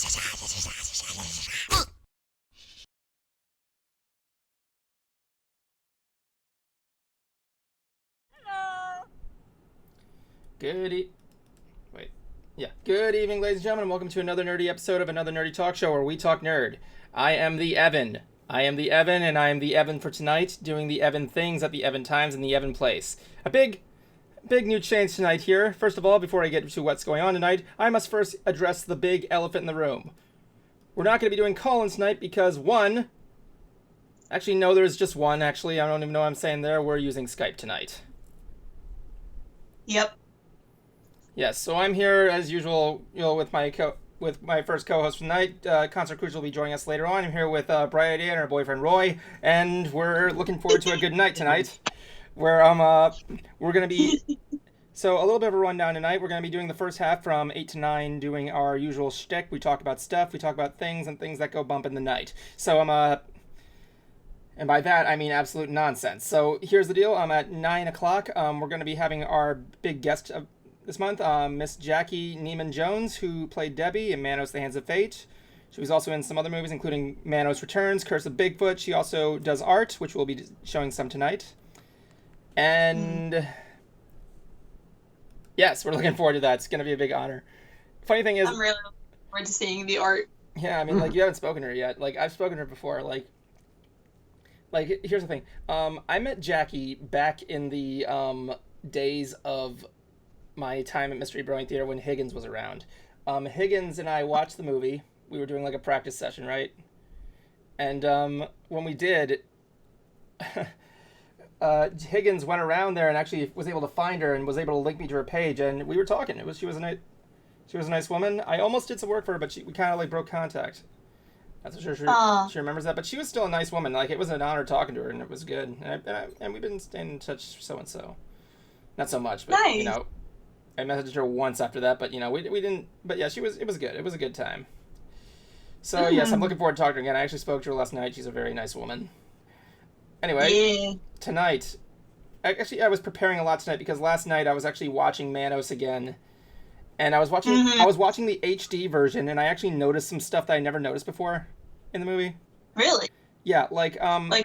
Good evening, ladies and gentlemen, and welcome to another nerdy episode of another nerdy talk show where we talk nerd. I am the Evan, and I am the Evan for tonight, doing the Evan things at the Evan times in the Evan place. A big new change tonight here. First of all, before I get to what's going on tonight, I must first address the big elephant in the room. We're not going to be doing call-ins tonight because there's just one, I don't even know what I'm saying there. We're using Skype tonight. Yep. Yes, so I'm here as usual, with my first co-host tonight. Concert Cruise will be joining us later on. I'm here with Bridie and her boyfriend Roy, and we're looking forward to a good night tonight. Where we're gonna be. So a little bit of a rundown tonight. We're gonna be doing the first half from 8 to 9, doing our usual shtick. We talk about stuff, we talk about things, and things that go bump in the night. So and by that I mean absolute nonsense. So here's the deal. At 9 o'clock, we're gonna be having our big guest of this month, Miss Jackey Neyman Jones, who played Debbie in Manos, The Hands of Fate. She was also in some other movies, including Manos Returns, Curse of Bigfoot. She also does art, which we'll be showing some tonight. And yes, we're looking forward to that. It's going to be a big honor. Funny thing is, I'm really looking forward to seeing the art. Yeah, I mean, you haven't spoken to her yet. I've spoken to her before. Here's the thing. I met Jackie back in the days of my time at Mystery Brewing Theater when Higgins was around. Higgins and I watched the movie. We were doing a practice session, right? And when we did, Higgins went around there and actually was able to find her and was able to link me to her page, and we were talking. She was a nice woman. I almost did some work for her, but we kind of broke contact. That's for sure. She remembers that, but she was still a nice woman. It was an honor talking to her, and it was good. And we've been staying in touch so and so. Not so much, but nice. I messaged her once after that, but we didn't. But yeah, it was good. It was a good time. So yes, I'm looking forward to talking to her again. I actually spoke to her last night. She's a very nice woman. Anyway, Tonight, I was preparing a lot tonight because last night I was actually watching Manos again, and I was watching the HD version, and I actually noticed some stuff that I never noticed before in the movie. Really? Yeah, like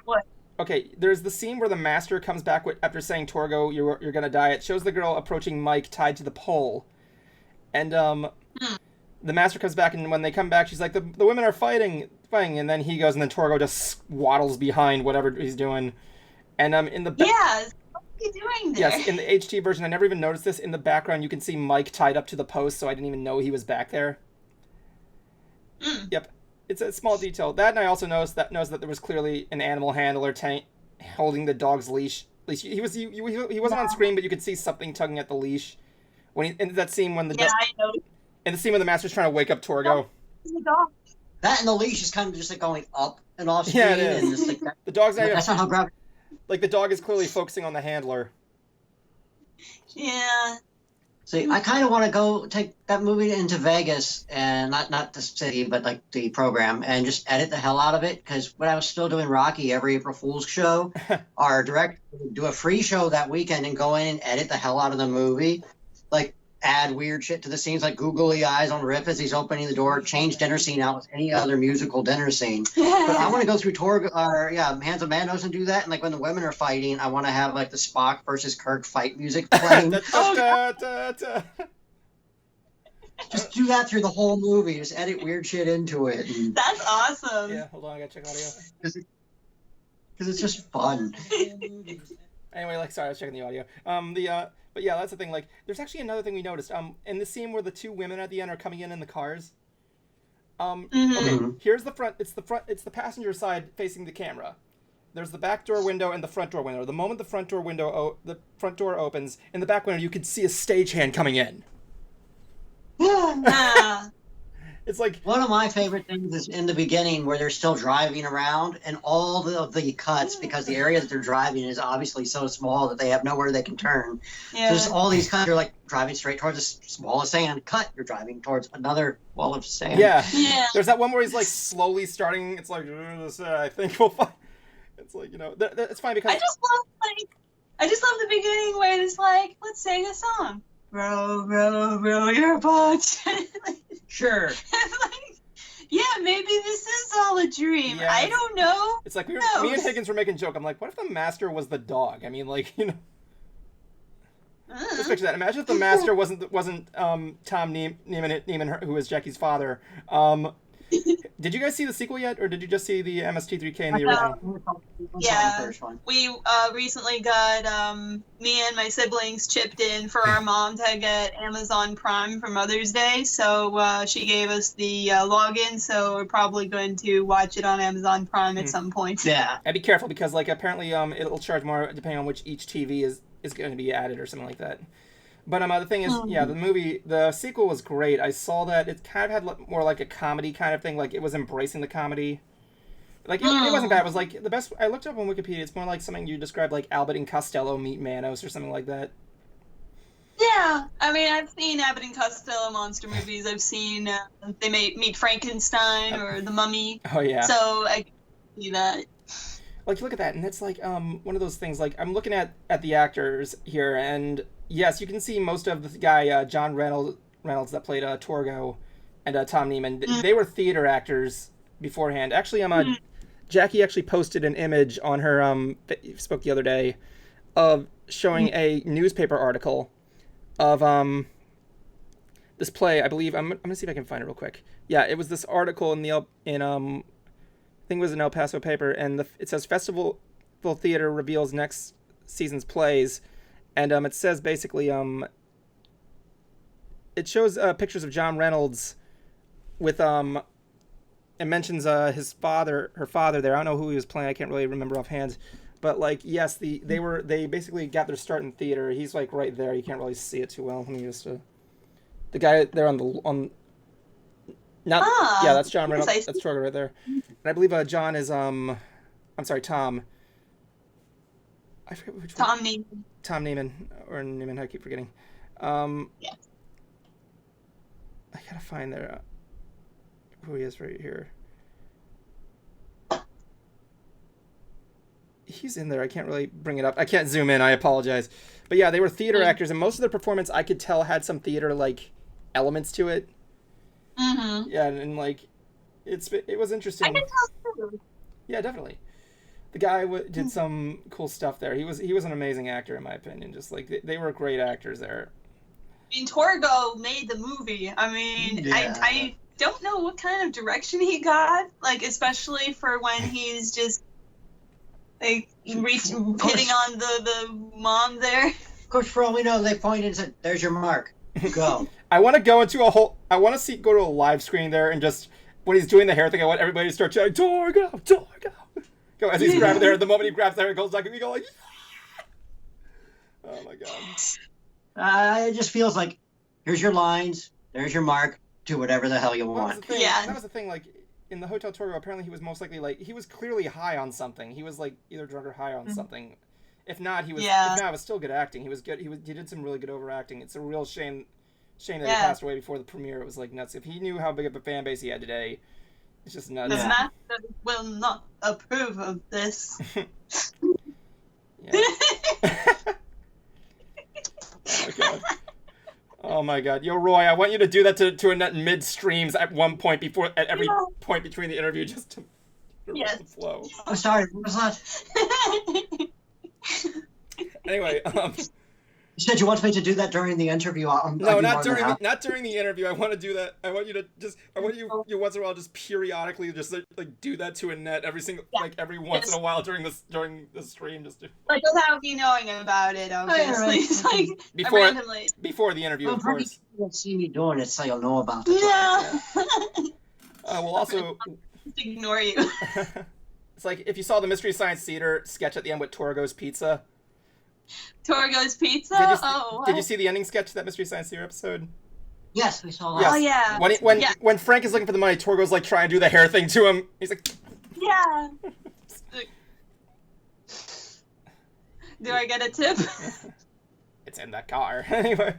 what? Okay, there's the scene where the master comes back after saying, "Torgo, you're gonna die." It shows the girl approaching Mike tied to the pole, and the master comes back, and when they come back, she's like, "The women are fighting," and then he goes, and then Torgo just waddles behind whatever he's doing, and in the what's he doing there? Yes, in the HD version, I never even noticed this. In the background, you can see Mike tied up to the post, so I didn't even know he was back there. Yep. It's a small detail. That, and I also knows that there was clearly an animal handler holding the dog's leash. He wasn't on screen, but you could see something tugging at the leash. In that scene when I know. In the scene when the master's trying to wake up Torgo. The dog. That and the leash is kind of just going up and off screen. Yeah, it is. And just the dog's that's not how gravity. The dog is clearly focusing on the handler. Yeah. See, I kind of want to go take that movie into Vegas, and not the city, but the program, and just edit the hell out of it. Because when I was still doing Rocky, every April Fool's show, our director would do a free show that weekend and go in and edit the hell out of the movie, add weird shit to the scenes, like googly eyes on Rip as he's opening the door, change dinner scene out with any other musical dinner scene. But I want to go through Hands of Manos and do that, and when the women are fighting, I want to have the Spock versus Kirk fight music playing. Just do that through the whole movie. Just edit weird shit into it. That's awesome. Yeah, hold on, I gotta check audio. Because it's just fun. Anyway, sorry, I was checking the audio. But yeah, that's the thing. There's actually another thing we noticed. In the scene where the two women at the end are coming in the cars. Okay, here's the front. It's the passenger side facing the camera. There's the back door window and the front door window. The moment the front door opens, in the back window you could see a stagehand coming in. It's one of my favorite things is in the beginning where they're still driving around, and all of the cuts, because the area that they're driving is obviously so small that they have nowhere they can turn. Yeah. So there's all these cuts. You're driving straight towards a wall of sand. Cut. You're driving towards another wall of sand. Yeah. There's that one where he's slowly starting. It's I think we'll find. It's it's fine because I just love the beginning where it's let's sing a song. Row, row, row your boat. Sure. maybe this is all a dream. Yeah, I don't know. It's like me knows? and Higgins were making a joke. I'm like, what if the master was the dog? I mean, like, you know. Just picture that. Imagine if the master wasn't Tom Nieman, who was Jackie's father. Did you guys see the sequel yet, or did you just see the MST3K in the original? Yeah, we recently got me and my siblings chipped in for our mom to get Amazon Prime for Mother's Day, so she gave us the login. So we're probably going to watch it on Amazon Prime at some point. Yeah, and be careful because like apparently it'll charge more depending on which each TV is going to be added or something like that. But the thing is, yeah, the sequel was great. I saw that it kind of had more like a comedy kind of thing. Like it was embracing the comedy. Like it wasn't bad. It was like the best. I looked up on Wikipedia. It's more like something you described like Abbott and Costello meet Manos or something like that. Yeah, I mean, I've seen Abbott and Costello monster movies. I've seen they meet Frankenstein or the Mummy. Oh yeah. So I can see that. Like look at that, and it's like one of those things. Like I'm looking at the actors here, and yes, you can see most of the guy John Reynolds that played Torgo and Tom Nieman. They were theater actors beforehand. Actually, Jackie actually posted an image on her Facebook the other day of showing a newspaper article of this play. I believe I'm gonna see if I can find it real quick. Yeah, it was this article in I think it was an El Paso paper, and it says Festival Theater reveals next season's plays, and it says basically it shows pictures of John Reynolds with it mentions her father there. I don't know who he was playing. I can't really remember offhand, but like yes, they basically got their start in theater. He's like right there. You can't really see it too well. Let me just the guy there yeah, that's John Reynolds. Yes, that's Torgo right there. And I believe John is I'm sorry, Tom. I forget which one. Tom Nieman. Tom Nieman or Nieman. I keep forgetting. Yeah. I gotta find there who he is right here. He's in there. I can't really bring it up. I can't zoom in. I apologize. But yeah, they were theater actors, and most of their performance I could tell had some theater like elements to it. Mm-hmm. Yeah, and like it was interesting. I can tell too. Yeah, definitely. The guy did some cool stuff there. He was an amazing actor in my opinion. Just like they were great actors there. I mean, Torgo made the movie. I mean, Yeah. I don't know what kind of direction he got, like especially for when he's just like hitting on the mom there. Of course, for all we know, they pointed and said, "There's your mark. Go." I want to go into go to a live screen there and just when he's doing the hair thing, I want everybody to start shouting, "Torgo, Torgo!" Go as he's grabbing the hair. The moment he grabs the hair, it goes like we go like, yeah! Oh my god! It just feels like, here's your lines, there's your mark, do whatever the hell you want. That was the thing. Like in the Hotel Torgo, apparently he was most likely like he was clearly high on something. He was like either drunk or high on something. If not, he was. Yeah. If not, it was still good acting. He was good. He did some really good overacting. It's a real shame that he passed away before the premiere. It was like nuts. If he knew how big of a fan base he had today, it's just nuts. The master will not approve of this. Yeah. Oh my god. Oh my god. Yo, Roy, I want you to do that to Annette mid streams at one point at every point between the interview just to the flow. I'm sorry, what was that? Anyway, You said you want me to do that during the interview. No, not during the interview. I want to do that. I want you once in a while just periodically just like do that to Annette every once in a while during the stream just to... like without me knowing about it, obviously. It's like before the interview, of course. You won't see me doing it, so you'll know about it. Yeah. We'll also just ignore you. It's like if you saw the Mystery Science Theater sketch at the end with Torgo's Pizza. Torgo's Pizza? Did you see the ending sketch of that Mystery Science Theater episode? Yes, we saw that. Yes. Oh, yeah. When Frank is looking for the money, Torgo's like trying to do the hair thing to him. He's like... Yeah. Do I get a tip? It's in that car. Anyway.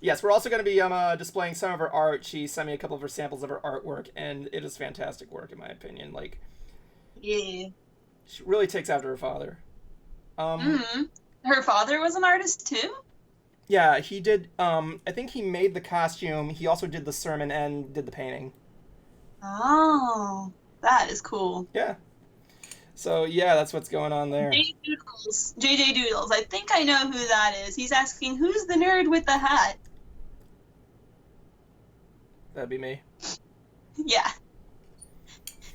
Yes, we're also going to be displaying some of her art. She sent me a couple of her samples of her artwork, and it is fantastic work, in my opinion. Like, yeah. She really takes after her father. Her father was an artist too? Yeah, he did. I think he made the costume. He also did the sermon and did the painting. Oh, that is cool. Yeah. So, yeah, that's what's going on there. JJ Doodles. I think I know who that is. He's asking, who's the nerd with the hat? That'd be me. Yeah.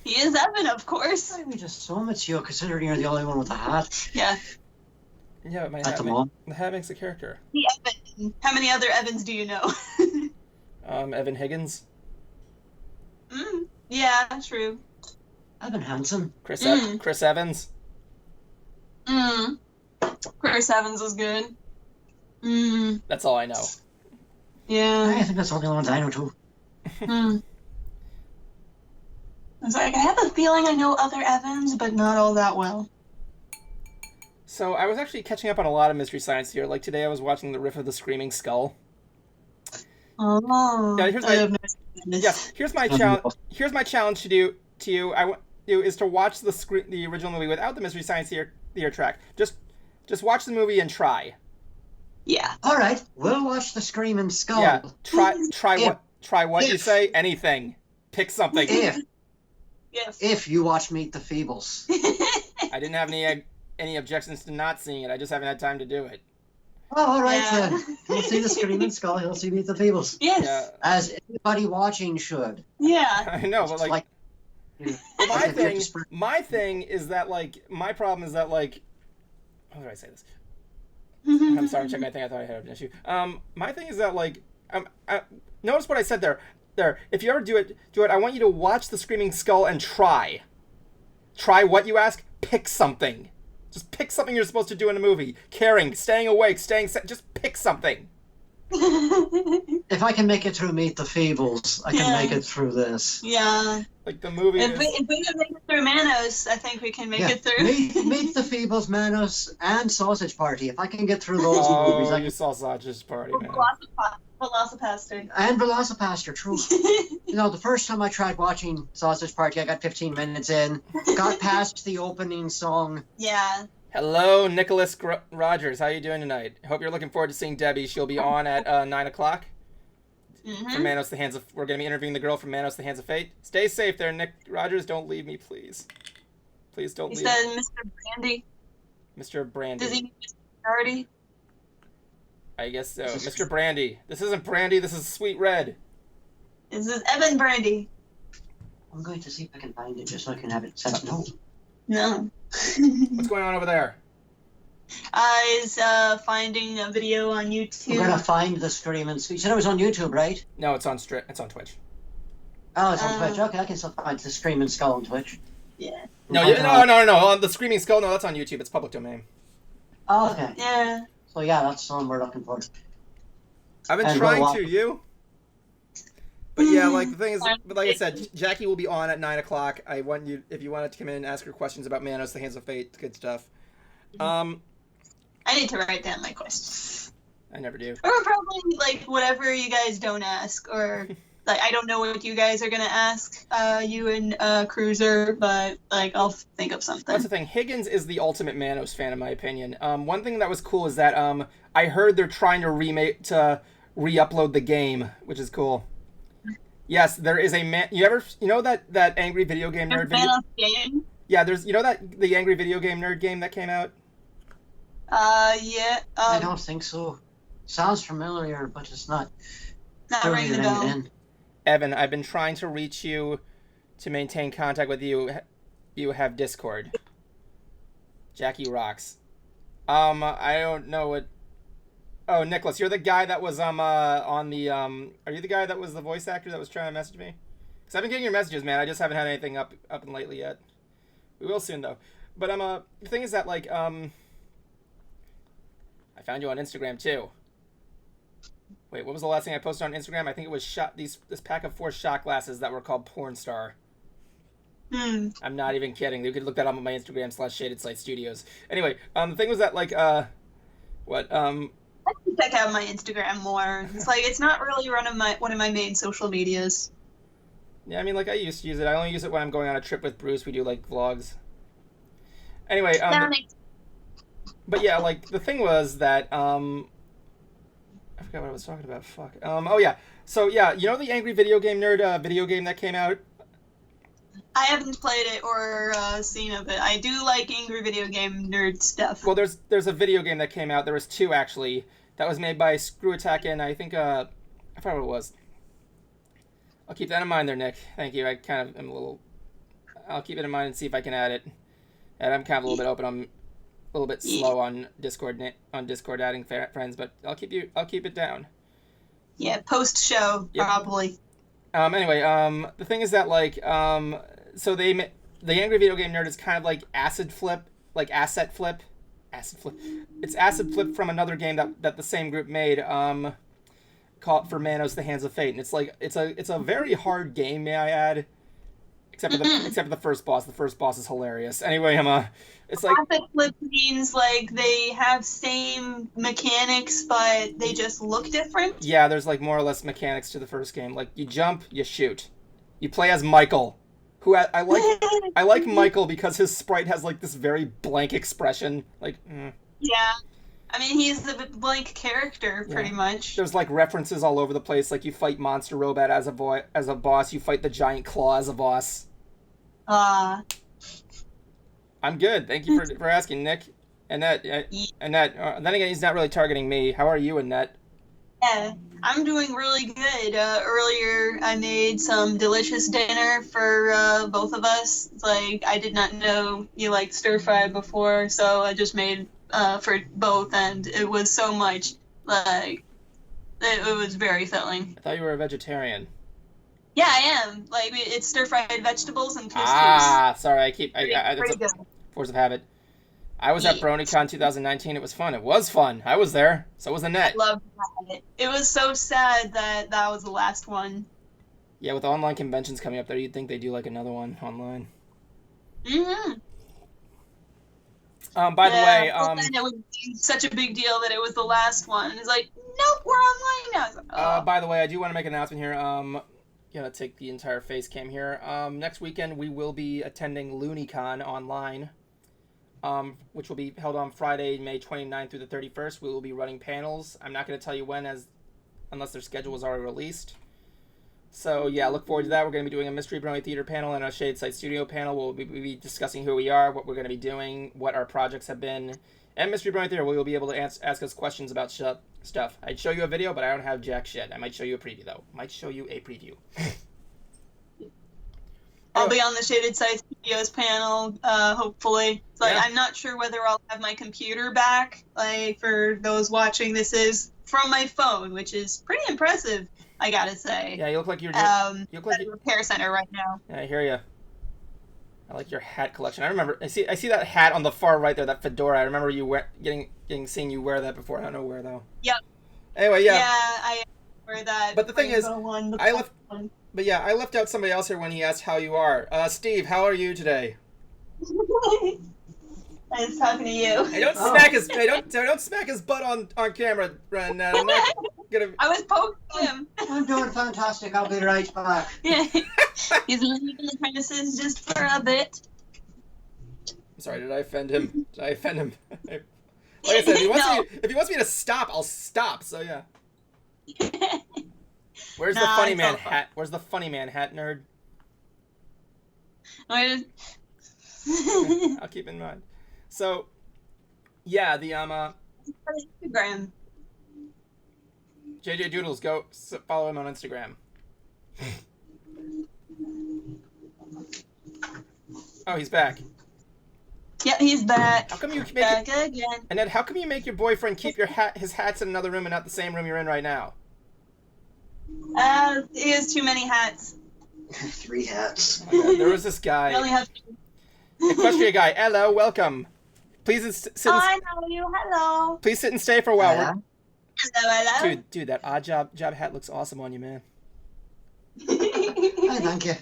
He is Evan, of course. I'm just so mature considering you're the only one with a hat. Yeah. Yeah, but the hat makes a character. The Evan. How many other Evans do you know? Evan Higgins. Yeah, true. Evan Hansen. Chris Evans. Chris Evans is good. That's all I know. Yeah. I think that's all the ones I know too. I was like, I have a feeling I know other Evans, but not all that well. So I was actually catching up on a lot of Mystery Science here. Like today I was watching the riff of the Screaming Skull. Oh. Yeah, here's my challenge. Here's my challenge to you. Is to watch the original movie without the Mystery Science Theater track. Just watch the movie and try. Yeah. All right, we'll watch the Screaming Skull. Yeah. Try what you say. Anything. Pick something. If you watch Meet the Feebles. I didn't have any objections to not seeing it. I just haven't had time to do it. Oh, all right then. He'll see the Screaming Skull. He'll see Meet the Feebles. Yes. Yeah. As anybody watching should. Yeah. I know, but like my thing is that like my problem is that like how do I say this? I'm sorry, I'm checking my thing. I thought I had an issue. My thing is that like notice what I said there. If you ever do it. I want you to watch the Screaming Skull and try. Try what you ask. Pick something. Just pick something you're supposed to do in a movie. Caring, staying awake, just pick something. If I can make it through Meet the Feebles, I can make it through this. Yeah. Like the movie. If we can make it through Manos, I think we can make it through. Meet the Feebles, Manos, and Sausage Party. If I can get through those movies, I can. Saw Sausage Party, man. Velocipaster. And Velocipaster, true. The first time I tried watching Sausage Party, I got 15 minutes in, got past the opening song. Yeah. Hello, Nicholas Rogers. How you doing tonight? Hope you're looking forward to seeing Debbie. She'll be on at 9 o'clock. From Manos, we're going to be interviewing the girl from Manos, the Hands of Fate. Stay safe there, Nick Rogers. Don't leave me, please. Please don't leave me. He said Mr. Brandy. Mr. Brandy. Does he mean Mr. Brandy? I guess so. Mr. Brandy. This isn't Brandy, this is Sweet Red. This is Evan Brandy. I'm going to see if I can find it just so I can have it set up. No. What's going on over there? Is finding a video on YouTube. We're going to find the Screaming Skull. You said it was on YouTube, right? No, it's on Twitch. Oh, it's on Twitch. Okay, I can still find the Screaming Skull on Twitch. Yeah. No. The Screaming Skull, no, that's on YouTube. It's public domain. Oh, okay. Yeah. So yeah, that's the one we're looking for. I've been trying to, you? But yeah, like the thing is, but like I said, Jackie will be on at 9 o'clock. I want you, if you wanted to come in and ask her questions about Manos, the Hands of Fate, good stuff. I need to write down my questions. I never do. Or probably like whatever you guys don't ask, or like I don't know what you guys are gonna ask, you and Cruiser, but like I'll think of something. That's the thing. Higgins is the ultimate Manos fan, in my opinion. One thing that was cool is that I heard they're trying to re-upload the game, which is cool. Yes, there is a you know that angry video game nerd video? Game? Yeah, there's the angry video game nerd game that came out. Yeah. I don't think so. Sounds familiar, but it's not. Not ringing the bell. Evan, I've been trying to reach you to maintain contact with you. You have Discord. Jackie rocks. I don't know what. Oh, Nicholas, you're the guy that was on the Are you the guy that was the voice actor that was trying to message me? Because I've been getting your messages, man. I just haven't had anything up and lately yet. We will soon though. But the thing is that like I found you on Instagram too. Wait, what was the last thing I posted on Instagram? I think it was this pack of 4 shot glasses that were called Porn Star. I'm not even kidding. You could look that up on my Instagram /ShadedSight Studios. Anyway, the thing was that like I can check out my Instagram more. It's like it's not really one of my main social medias. Yeah, I mean, like I used to use it. I only use it when I'm going on a trip with Bruce. We do like vlogs. Anyway, but yeah, like the thing was that I forgot what I was talking about. Fuck. Oh yeah. So yeah, you know the Angry Video Game Nerd video game that came out I haven't played it or seen of it. I do like angry video game nerd stuff. Well, there's a video game that came out. There was two, actually, that was made by Screw Attack, and I think, I forgot what it was. I'll keep that in mind there, Nick. Thank you. I kind of am a little... I'll keep it in mind and see if I can add it. And I'm kind of a little bit open. I'm a little bit slow on Discord adding friends, but I'll keep it down. Yeah, post-show, probably. Anyway, the thing is that, like, so the Angry Video Game Nerd is kind of like Asset Flip. It's Asset Flip from another game that the same group made, called for Manos, The Hands of Fate. And it's like, it's a very hard game, may I add. Except for the first boss. The first boss is hilarious. Anyway, it's like... Asset Flip means, like, they have same mechanics, but they just look different? Yeah, there's, like, more or less mechanics to the first game. Like, you jump, you shoot. You play as Michael, who I like Michael because his sprite has, like, this very blank expression. Like, Yeah. I mean, he's the blank character, pretty much. There's, like, references all over the place. Like, you fight Monster Robot as a boss. You fight the Giant Claw as a boss. I'm good. Thank you for asking, Nick. Annette, then again, he's not really targeting me. How are you, Annette? Yeah, I'm doing really good. Earlier, I made some delicious dinner for both of us. Like, I did not know you liked stir fry before, so I just made for both, and it was so much. Like, it was very filling. I thought you were a vegetarian. Yeah, I am. Like, it's stir-fried vegetables and couscous. Ah, sorry, it's good. Force of habit. I was at BronyCon 2019. It was fun. It was fun. I was there. So was Annette. I loved it. It was so sad that was the last one. Yeah, with online conventions coming up there, you'd think they do, like, another one online. Mm-hmm. By the way... then it was such a big deal that it was the last one. It's like, nope, we're online now. Like, oh. By the way, I do want to make an announcement here. Gotta take the entire face cam here. Next weekend we will be attending LooneyCon online, which will be held on Friday, May 29th through the 31st. We will be running panels. I'm not going to tell you when, unless their schedule was already released. So yeah, look forward to that. We're going to be doing a Mystery Brony Theater panel and a Shade Side Studio panel. We'll be discussing who we are, what we're going to be doing, what our projects have been. And Mystery Brony Theater, we will be able to ask us questions about stuff. I'd show you a video, but I don't have jack shit. I might show you a preview, though. I'll be on the Shaded Side Studios panel, hopefully. Like, I'm not sure whether I'll have my computer back. Like, for those watching, this is from my phone, which is pretty impressive, I gotta say. Yeah, you look like you're at a repair center right now. Yeah, I hear you. I like your hat collection. I see that hat on the far right there, that fedora. I remember you seeing you wear that before. I don't know where though. Yep. Anyway, yeah. Yeah, I wear that. But the thing is, I left out somebody else here when he asked how you are. Steve, how are you today? I was talking to you. I don't smack his butt on camera, and I'm not gonna. I was poking him. I'm doing fantastic. I'll be right back. Yeah, he's leaving the premises just for a bit. I'm sorry, did I offend him? Like I said, if he wants me to stop, I'll stop. So yeah. Where's the funny man hat? Where's the funny man hat, nerd? I'll keep in mind. So, yeah, the Instagram. JJ Doodles, go follow him on Instagram. Oh, he's back. Yeah, he's back. How come you back again? Annette, how come you make your boyfriend keep his hats in another room and not the same room you're in right now? He has too many hats. 3 hats. Oh God, there was this guy. I only have 2. Equestria guy, hello, welcome. Please sit. I know you. Hello. Please sit and stay for a while. Hello. Dude, that odd job hat looks awesome on you, man. Hi, thank you.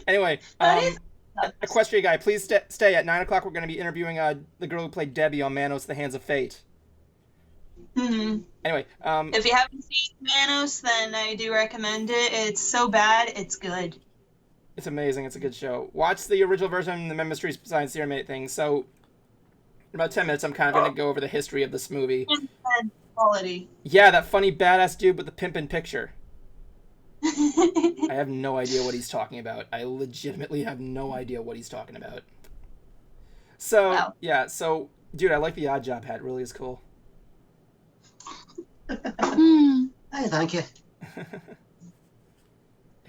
Anyway, Equestria guy, please stay. At 9 o'clock, we're going to be interviewing the girl who played Debbie on Manos, The Hands of Fate. Mm-hmm. Anyway, if you haven't seen Manos, then I do recommend it. It's so bad, it's good. It's amazing. It's a good show. Watch the original version, the Mystery Science Theater thing. So, in about 10 minutes, I'm kind of going to go over the history of this movie. Quality. Yeah, that funny badass dude with the pimpin' picture. I I have no idea what he's talking about. I legitimately have no idea what he's talking about. So, Wow. yeah, so, dude, I like the Odd Job hat. It really is cool. Hey, thank you. I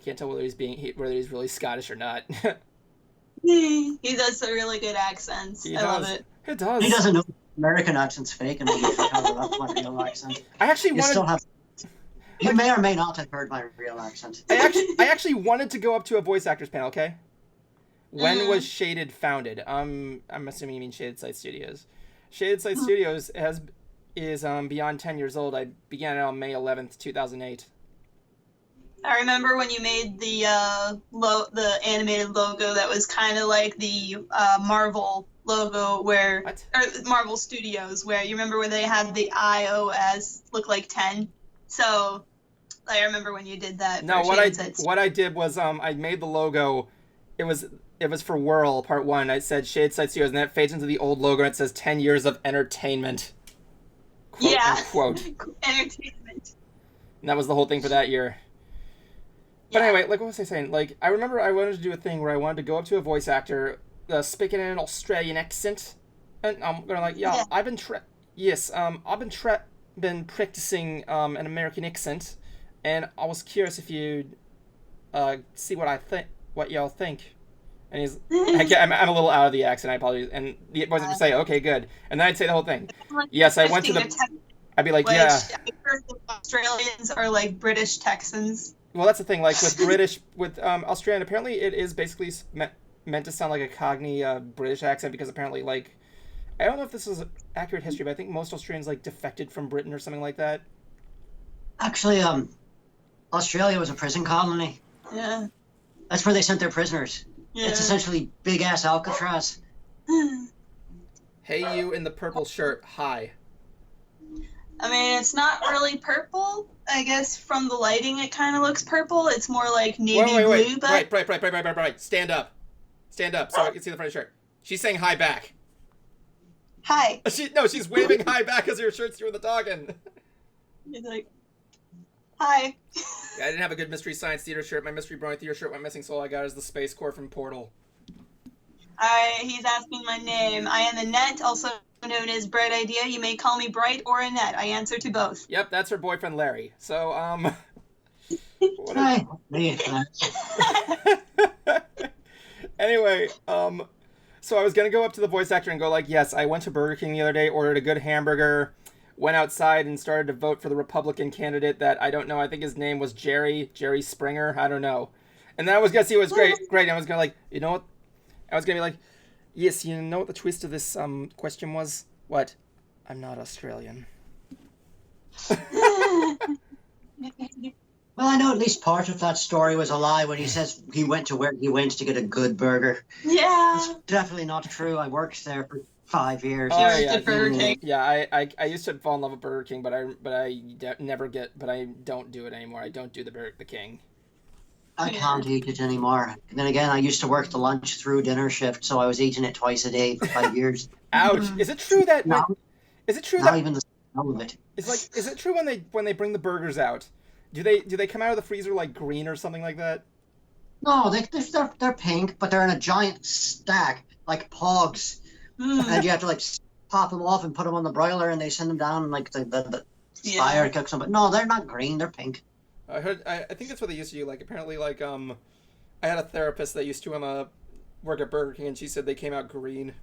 can't tell whether he's really Scottish or not. He does some really good accents. I love it. It does. He doesn't know American accent's fake, and he usually cover up my real accent. I actually You may or may not have heard my real accent. I actually wanted to go up to a voice actors panel. Okay. When was Shaded founded? I'm assuming you mean Shaded Sight Studios. Shaded Sight Studios is beyond 10 years old. I began it on May 11th, 2008. I remember when you made the animated logo that was kind of like the Marvel logo or Marvel Studios, where you remember when they had the iOS look like 10. So I remember when you did that. No, what I did was I made the logo. It was for Whirl Part 1. I said Shade Sight Studios, and then it fades into the old logo, and it says 10 years of entertainment. Quote, unquote. Entertainment. And that was the whole thing for that year. But anyway, like, what was I saying? Like, I remember I wanted to do a thing where I wanted to go up to a voice actor, speaking in an Australian accent, and I'm going like, I've been practicing an American accent, and I was curious if you'd see what y'all think. And he's, I'm a little out of the accent, I apologize. And the voice would say, okay, good. And then I'd say the whole thing. Yes, I went to I'd be like, I heard that Australians are like British Texans. Well, that's the thing. Like with Australian, apparently it is basically meant to sound like a Cockney British accent, because apparently, like, I don't know if this is accurate history, but I think most Australians like defected from Britain or something like that. Actually, Australia was a prison colony. Yeah. That's where they sent their prisoners. Yeah. It's essentially big ass Alcatraz. Hey, you in the purple shirt. Hi. I mean, it's not really purple. I guess from the lighting, it kind of looks purple. It's more like navy blue. But... Right. Stand up, so I can see the front of the shirt. She's saying hi back. Hi. She's waving hi back as her shirt's doing the talking. He's like, hi. Yeah, I didn't have a good Mystery Science Theater shirt. My Mystery Brony Theater shirt went missing, so all I got is the Space Corps from Portal. He's asking my name. I am Annette, also known as Bright Idea. You may call me Bright or Annette. I answer to both. Yep, that's her boyfriend Larry. So, Hi. Anyway, so I was gonna go up to the voice actor and go like, yes, I went to Burger King the other day, ordered a good hamburger, went outside and started to vote for the Republican candidate that I don't know. I think his name was Jerry Springer. I don't know. And then I was gonna see it was great. And I was gonna like, you know what? I was gonna be like, yes, you know what the twist of this question was? What? I'm not Australian. Well, I know at least part of that story was a lie when he says he went to where he went to get a good burger. Yeah. It's definitely not true. I worked there for 5 years. Oh, yeah. Burger King. Yeah, I used to fall in love with Burger King, but I don't do it anymore. I don't do the King. I can't eat it anymore. And then again, I used to work the lunch through dinner shift, so I was eating it twice a day for 5 years. Ouch! Is it true that? Not even the smell of it. Is it true when they bring the burgers out? Do they come out of the freezer like green or something like that? No, they're pink, but they're in a giant stack like pogs, and you have to like pop them off and put them on the broiler, and they send them down like the fire cooks them. But no, they're not green; they're pink. I think that's what they used to do. Like apparently, like I had a therapist that used to work at Burger King, and she said they came out green.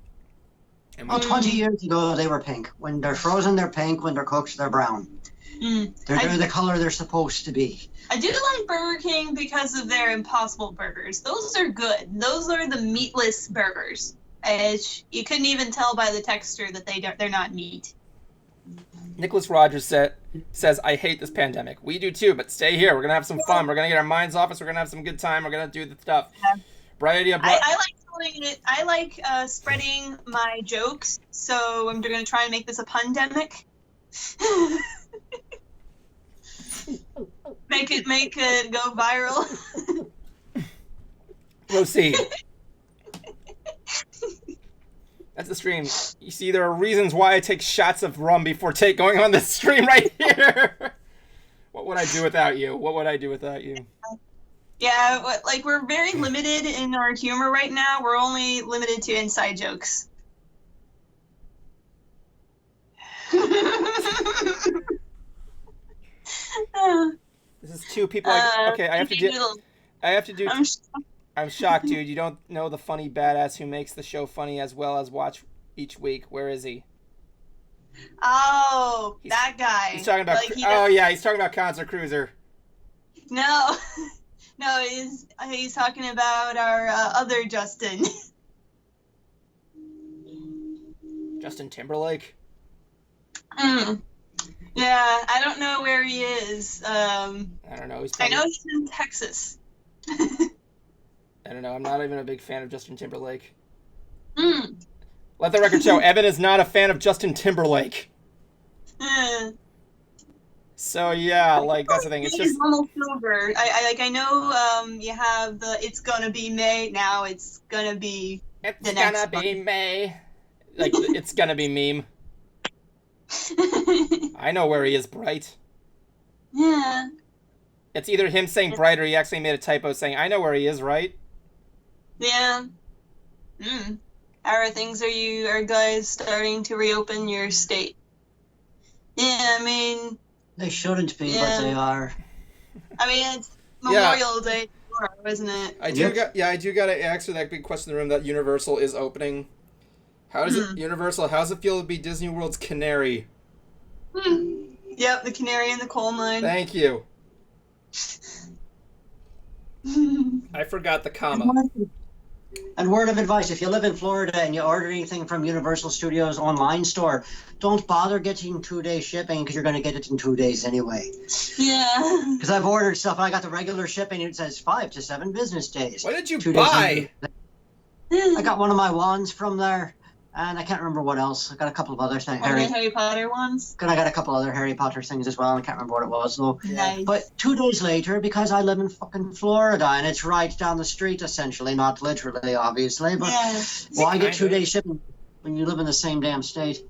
And 20 years ago, they were pink. When they're frozen, they're pink. When they're cooked, they're brown. They're the color they're supposed to be. I do like Burger King because of their Impossible Burgers. Those are good. Those are the meatless burgers. You couldn't even tell by the texture that they're not meat. Nicholas Rogers says, I hate this pandemic. We do too, but stay here. We're going to have some fun. We're going to get our minds off us. We're going to have some good time. We're going to do the stuff. Yeah. Bright idea. I like spreading my jokes, so I'm going to try and make this a pundemic. Make it go viral. Proceed. That's the stream. You see, there are reasons why I take shots of rum before going on this stream right here. What would I do without you? Yeah, like we're very limited in our humor right now. We're only limited to inside jokes. This is two people. Okay, I have to do. I have to do. I'm shocked, dude. You don't know the funny badass who makes the show funny as well as watch each week. Where is he? Oh, that guy. He's talking about. Like, he's talking about Concert Cruiser. No, no, he's talking about our other Justin. Justin Timberlake. Yeah, I don't know where he is. I don't know. I know he's in Texas. I don't know. I'm not even a big fan of Justin Timberlake. Let the record show, Evan is not a fan of Justin Timberlake. So yeah, like that's the thing. It's just almost over. I know you have the "It's gonna be May" now. It's gonna be May. Like it's gonna be meme. I know where he is, Bright. Yeah. It's either him saying Bright or he actually made a typo saying, I know where he is, right? Yeah. How are things? Are guys starting to reopen your state? Yeah, I mean... They shouldn't be, but they are. I mean, it's Memorial Day tomorrow, isn't it? I do gotta answer that big question in the room that Universal is opening. How does it, Universal, how does it feel to be Disney World's canary? Yep, the canary in the coal mine. Thank you. I forgot the comma. And word of advice, if you live in Florida and you order anything from Universal Studios online store, don't bother getting 2-day shipping because you're going to get it in 2 days anyway. Yeah. Because I've ordered stuff and I got the regular shipping and it says 5 to 7 business days. What did you buy? I got one of my wands from there. And I can't remember what else. I got a couple of other things. Harry Potter ones? And I got a couple other Harry Potter things as well. I can't remember what it was, though. Nice. But 2 days later, because I live in fucking Florida, and it's right down the street, essentially. Not literally, obviously. But why get 2 days shipping when you live in the same damn state?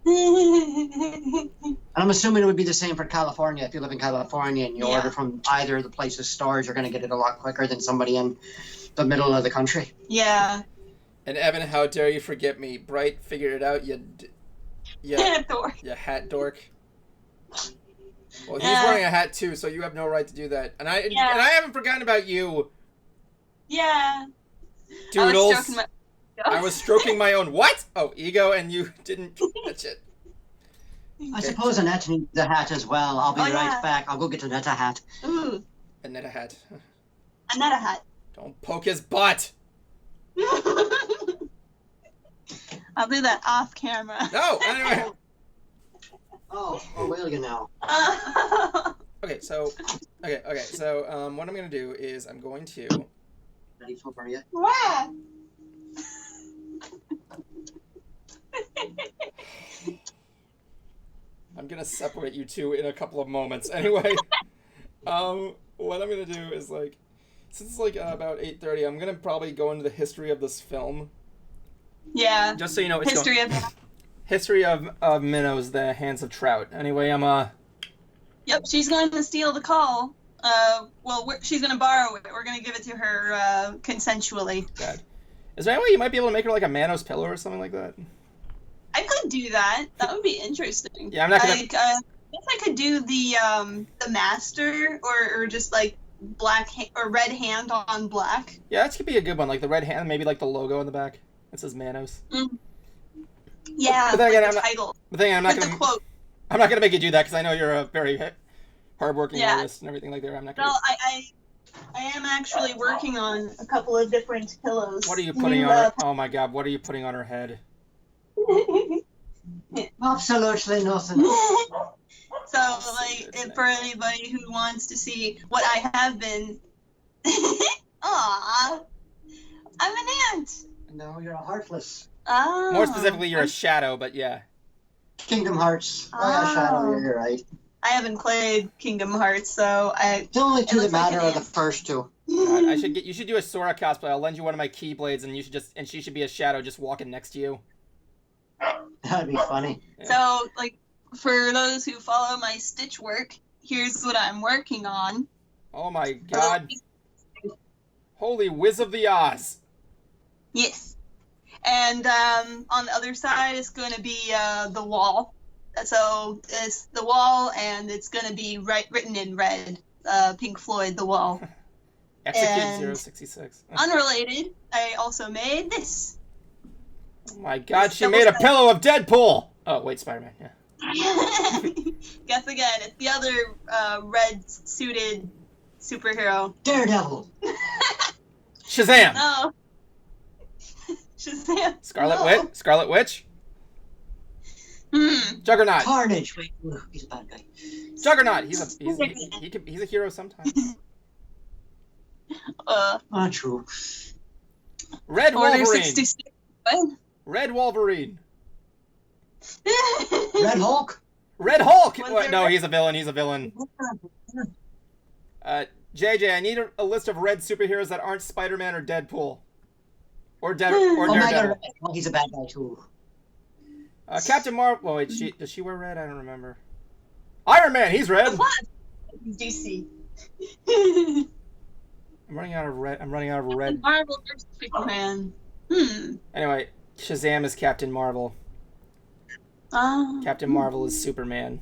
And I'm assuming it would be the same for California. If you live in California and you order from either of the places' stores, you're going to get it a lot quicker than somebody in the middle of the country. Yeah. And Evan, how dare you forget me? Bright figured it out, you hat dork. Well, he's wearing a hat too, so you have no right to do that. And I haven't forgotten about you. Yeah. Doodles. I was stroking my own what? Oh, ego, and you didn't catch it. I suppose Annette needs the hat as well. I'll be right back. I'll go get Annette a hat. Ooh. Annette a hat. Annette a hat. Don't poke his butt. I'll do that off camera. No, anyway. Oh, will you now? Okay, so what I'm gonna do is I'm going to. Ready for you? Wow. I'm gonna separate you two in a couple of moments. Anyway, what I'm gonna do is since it's about 8:30, I'm gonna probably go into the history of this film. Yeah. Just so you know, it's history of Manos, the Hands of Trout. Anyway, Yep, she's going to steal the call. She's going to borrow it. We're going to give it to her consensually. God. Is there any way you might be able to make her like a Manos pillow or something like that? I could do that. That would be interesting. Yeah, I'm not gonna. I guess I could do the master or just like black or red hand on black. Yeah, that could be a good one. Like the red hand, maybe like the logo on the back. It says Manos. Yeah, but then again, the title. But then I'm not gonna. Quote. I'm not gonna make you do that because I know you're a very hardworking artist and everything like that. I'm not gonna. No, I am actually working on a couple of different pillows. What are you putting on her? Oh my God! What are you putting on her head? Absolutely nothing. So, for anybody who wants to see what I have been, aww, I'm an ant. No, you're a Heartless. Oh. More specifically, you're a shadow, but yeah. Kingdom Hearts. Oh, yeah, Shadow, you're right. I haven't played Kingdom Hearts, so The only two that matter are the first two. God, you should do a Sora cosplay. I'll lend you one of my Keyblades, and she should be a shadow just walking next to you. That'd be funny. Yeah. So, for those who follow my Stitch work, here's what I'm working on. Oh my God. Holy whiz of the Oz. Yes. And on the other side, it's going to be The Wall. So it's The Wall, and it's going to be written in red. Pink Floyd, The Wall. Execute 066. Unrelated, I also made this. Oh my god, she made a pillow of Deadpool! Oh, wait, Spider-Man, yeah. Guess again, it's the other red-suited superhero. Daredevil. Shazam! No. Shazam. Scarlet Witch? Juggernaut. Carnage. Wait, he's a bad guy. Juggernaut. He's a hero sometimes. Not true. Red Wolverine. What? Red Wolverine. Red Hulk. Red Hulk. No, he's a villain. He's a villain. JJ, I need a list of red superheroes that aren't Spider-Man or Deadpool. Or Daredevil. Oh, he's a bad guy too. Captain Marvel. Oh, wait, does she wear red? I don't remember. Iron Man. He's red. DC. I'm running out of red. Marvel versus Superman. Anyway, Shazam is Captain Marvel. Captain Marvel is Superman.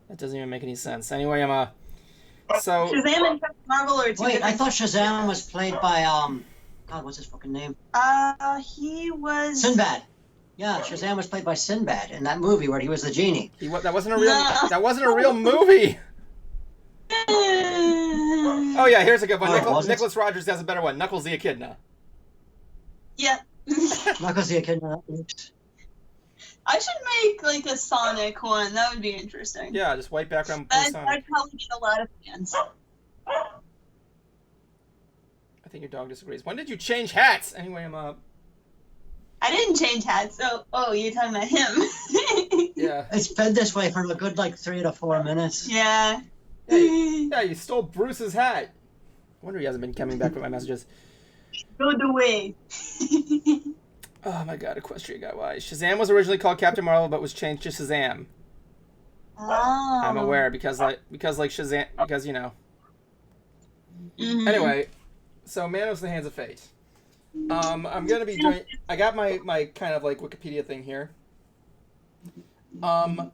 That doesn't even make any sense. Anyway, so Shazam and Captain Marvel are two. Wait, I thought Shazam was played by God, what's his fucking name? He was Sinbad. Yeah, Shazam was played by Sinbad in that movie where he was the genie. That wasn't a real movie. Oh yeah, here's a good one. Nicholas Rogers has a better one. Knuckles the Echidna. Yeah. Knuckles the Echidna. I should make like a Sonic one. That would be interesting. Yeah, just white background. I'd probably get a lot of fans. I think your dog disagrees. When did you change hats? Anyway, I didn't change hats. Oh, you're talking about him. Yeah. It's been this way for a good 3 to 4 minutes. Yeah. Yeah, you stole Bruce's hat. I wonder he hasn't been coming back with my messages. Go away. Oh my god, Equestria guy. Why? Shazam was originally called Captain Marvel, but was changed to Shazam. Oh. I'm aware because Shazam, because you know. Mm-hmm. Anyway, so Manos the Hands of Fate. I'm gonna be doing. I got my kind of Wikipedia thing here. The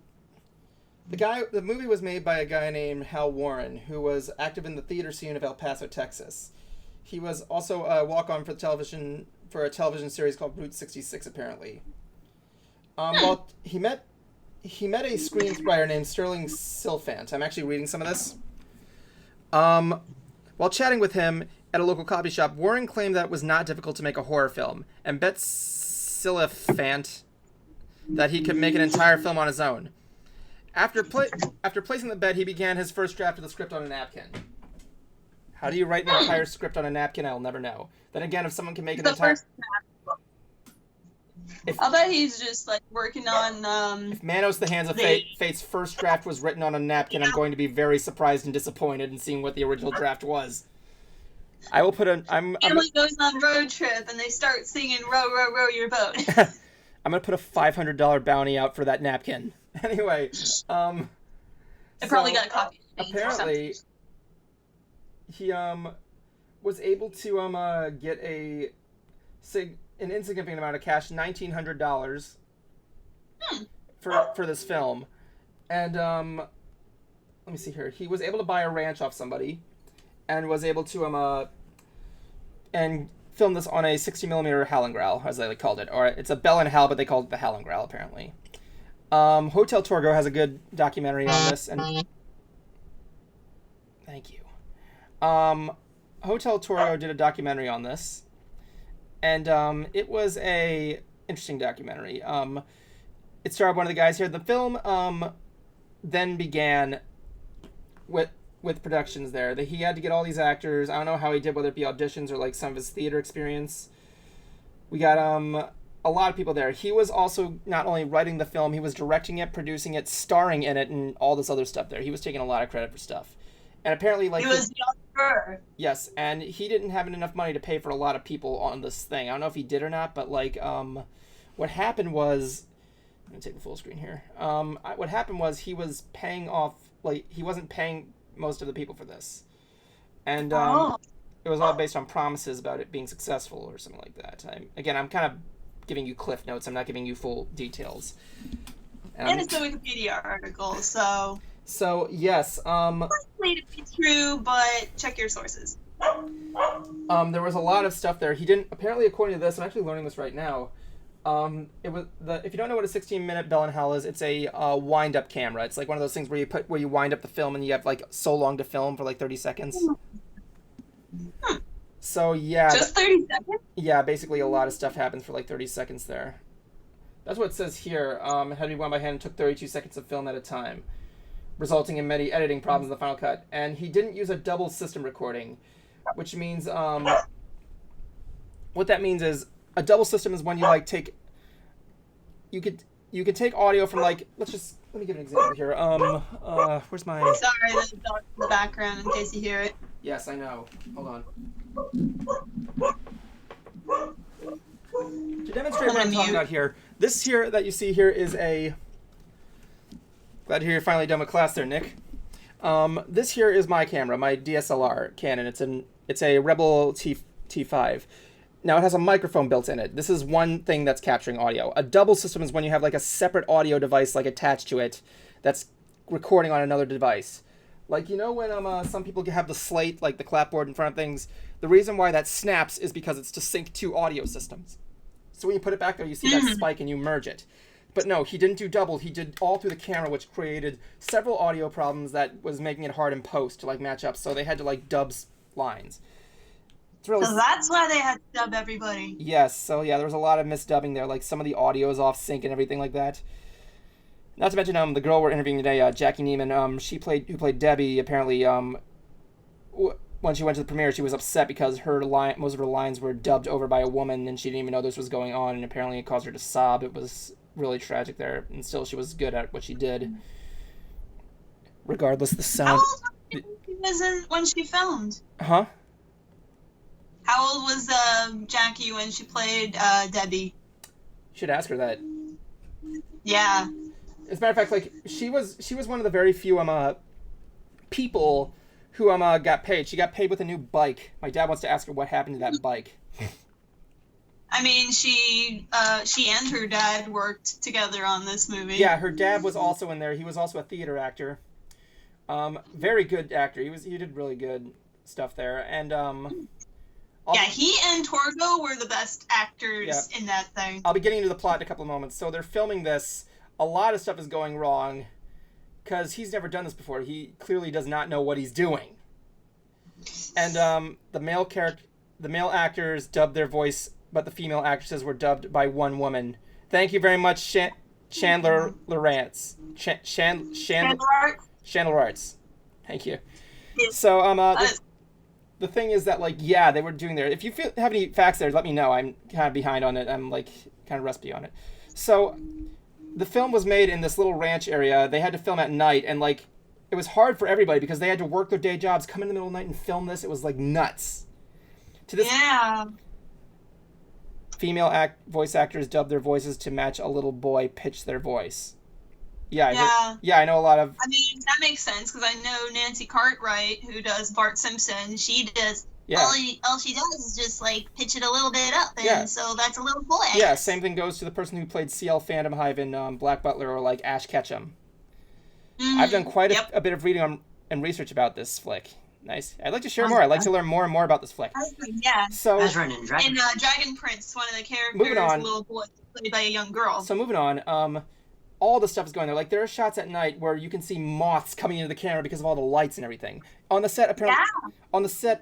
movie was made by a guy named Hal Warren, who was active in the theater scene of El Paso, Texas. He was also a walk-on for a television series called Route 66, apparently. Well, he met a screenwriter named Sterling Silphant. I'm actually reading some of this. While chatting with him at a local coffee shop, Warren claimed that it was not difficult to make a horror film, and bet Silphant that he could make an entire film on his own. After placing the bet, he began his first draft of the script on a napkin. How do you write an entire script on a napkin? I'll never know. Then again, if someone can make an entire... I'll bet he's just working on... If Manos the Hands of Fate's first draft was written on a napkin, I'm going to be very surprised and disappointed in seeing what the original draft was. I will put Family goes on road trip and they start singing "Row, row, row your boat." I'm gonna put a $500 bounty out for that napkin. Anyway, I probably got a copy. Apparently, he was able to get an insignificant amount of cash, $1,900, for this film, and let me see here. He was able to buy a ranch off somebody, and was able to and film this on a 60mm Howling Growl, as they called it, or it's a Bell and Hal, but they called it the Howling Growl apparently. Hotel Torgo has a good documentary on this, and thank you. Hotel Torgo did a documentary on this, and it was a interesting documentary. It starred one of the guys here. The film then began with productions there. He had to get all these actors. I don't know how he did, whether it be auditions or some of his theater experience. We got a lot of people there. He was also not only writing the film, he was directing it, producing it, starring in it, and all this other stuff there. He was taking a lot of credit for stuff. And apparently, he was younger. Yes, and he didn't have enough money to pay for a lot of people on this thing. I don't know if he did or not, but what happened was, I'm gonna take the full screen here. What happened was he was paying off, he wasn't paying most of the people for this, and it was all based on promises about it being successful or something like that. I'm kind of giving you cliff notes. I'm not giving you full details. And it's a Wikipedia article, so. So yes. Likely to be true, but check your sources. There was a lot of stuff there. He didn't. Apparently, according to this, I'm actually learning this right now. It was if you don't know what a 16-minute Bell and Hell is, it's a wind-up camera. It's like one of those things where you wind up the film and you have like so long to film for like 30 seconds. So yeah. Just 30 seconds? Yeah, basically a lot of stuff happens for like 30 seconds there. That's what it says here. It had to be wound by hand and took 32 seconds of film at a time, resulting in many editing problems in the final cut. And he didn't use a double system recording, which means what that means is a double system is when you like take. You could take audio from like let me give an example here. Where's my? Sorry, there's a dog in the background in case you hear it. Yes, I know. Hold on. To demonstrate what I'm talking about here, this here that you see here is a. Glad to hear you're finally done with class there, Nick. This here is my camera, my DSLR Canon. It's a Rebel T5. Now it has a microphone built in it. This is one thing that's capturing audio. A double system is when you have like a separate audio device like attached to it that's recording on another device. Like, you know when some people have the slate, like the clapboard in front of things, the reason why that snaps is because it's to sync two audio systems. So when you put it back there, you see that spike and you merge it. But no, he didn't do double. He did all through the camera, which created several audio problems that was making it hard in post to like match up. So they had to like dub lines. Really... So that's why they had to dub everybody. Yes. So yeah, there was a lot of misdubbing there. Like some of the audio is off sync and everything like that. Not to mention the girl we're interviewing today, Jackey Neyman. Who played Debbie. Apparently, when she went to the premiere, she was upset because most of her lines were dubbed over by a woman, and she didn't even know this was going on. And apparently, it caused her to sob. It was really tragic there, and still she was good at what she did. Regardless, the sound. How old was she when she filmed? Huh? How old was Jackey when she played Debbie? Should ask her that. Yeah. As a matter of fact, like she was one of the very few people who got paid. She got paid with a new bike. My dad wants to ask her what happened to that bike. I mean, she and her dad worked together on this movie. Yeah, her dad was also in there. He was also a theater actor. Very good actor. He did really good stuff there. And yeah, he and Torgo were the best actors in that thing. I'll be getting into the plot in a couple of moments. So they're filming this. A lot of stuff is going wrong because he's never done this before. He clearly does not know what he's doing. And the male actors dubbed their voice, but the female actresses were dubbed by one woman. Thank you very much, Chandler Lawrence. Chandler Arts. Thank you. Yeah. So the thing is that they were doing there. If you have any facts there, let me know. I'm kind of behind on it. I'm kind of rusty on it. So the film was made in this little ranch area. They had to film at night, and it was hard for everybody because they had to work their day jobs, come in the middle of the night and film this. It was nuts. Female voice actors dubbed their voices to match a little boy pitch their voice. Yeah, I know a lot of... I mean, that makes sense, because I know Nancy Cartwright, who does Bart Simpson, she does... Yeah. All she does is just, pitch it a little bit up, and so that's a little boy. Yeah, same thing goes to the person who played C.L. Phantom Hive in Black Butler or, Ash Ketchum. Mm-hmm. I've done quite a bit of reading and research about this flick. Nice. I'd like to share more. I'd like to learn more and more about this flick. Yeah. So, in Dragon Prince, one of the characters, a little boy played by a young girl. So moving on, all the stuff is going there. There are shots at night where you can see moths coming into the camera because of all the lights and everything. On the set,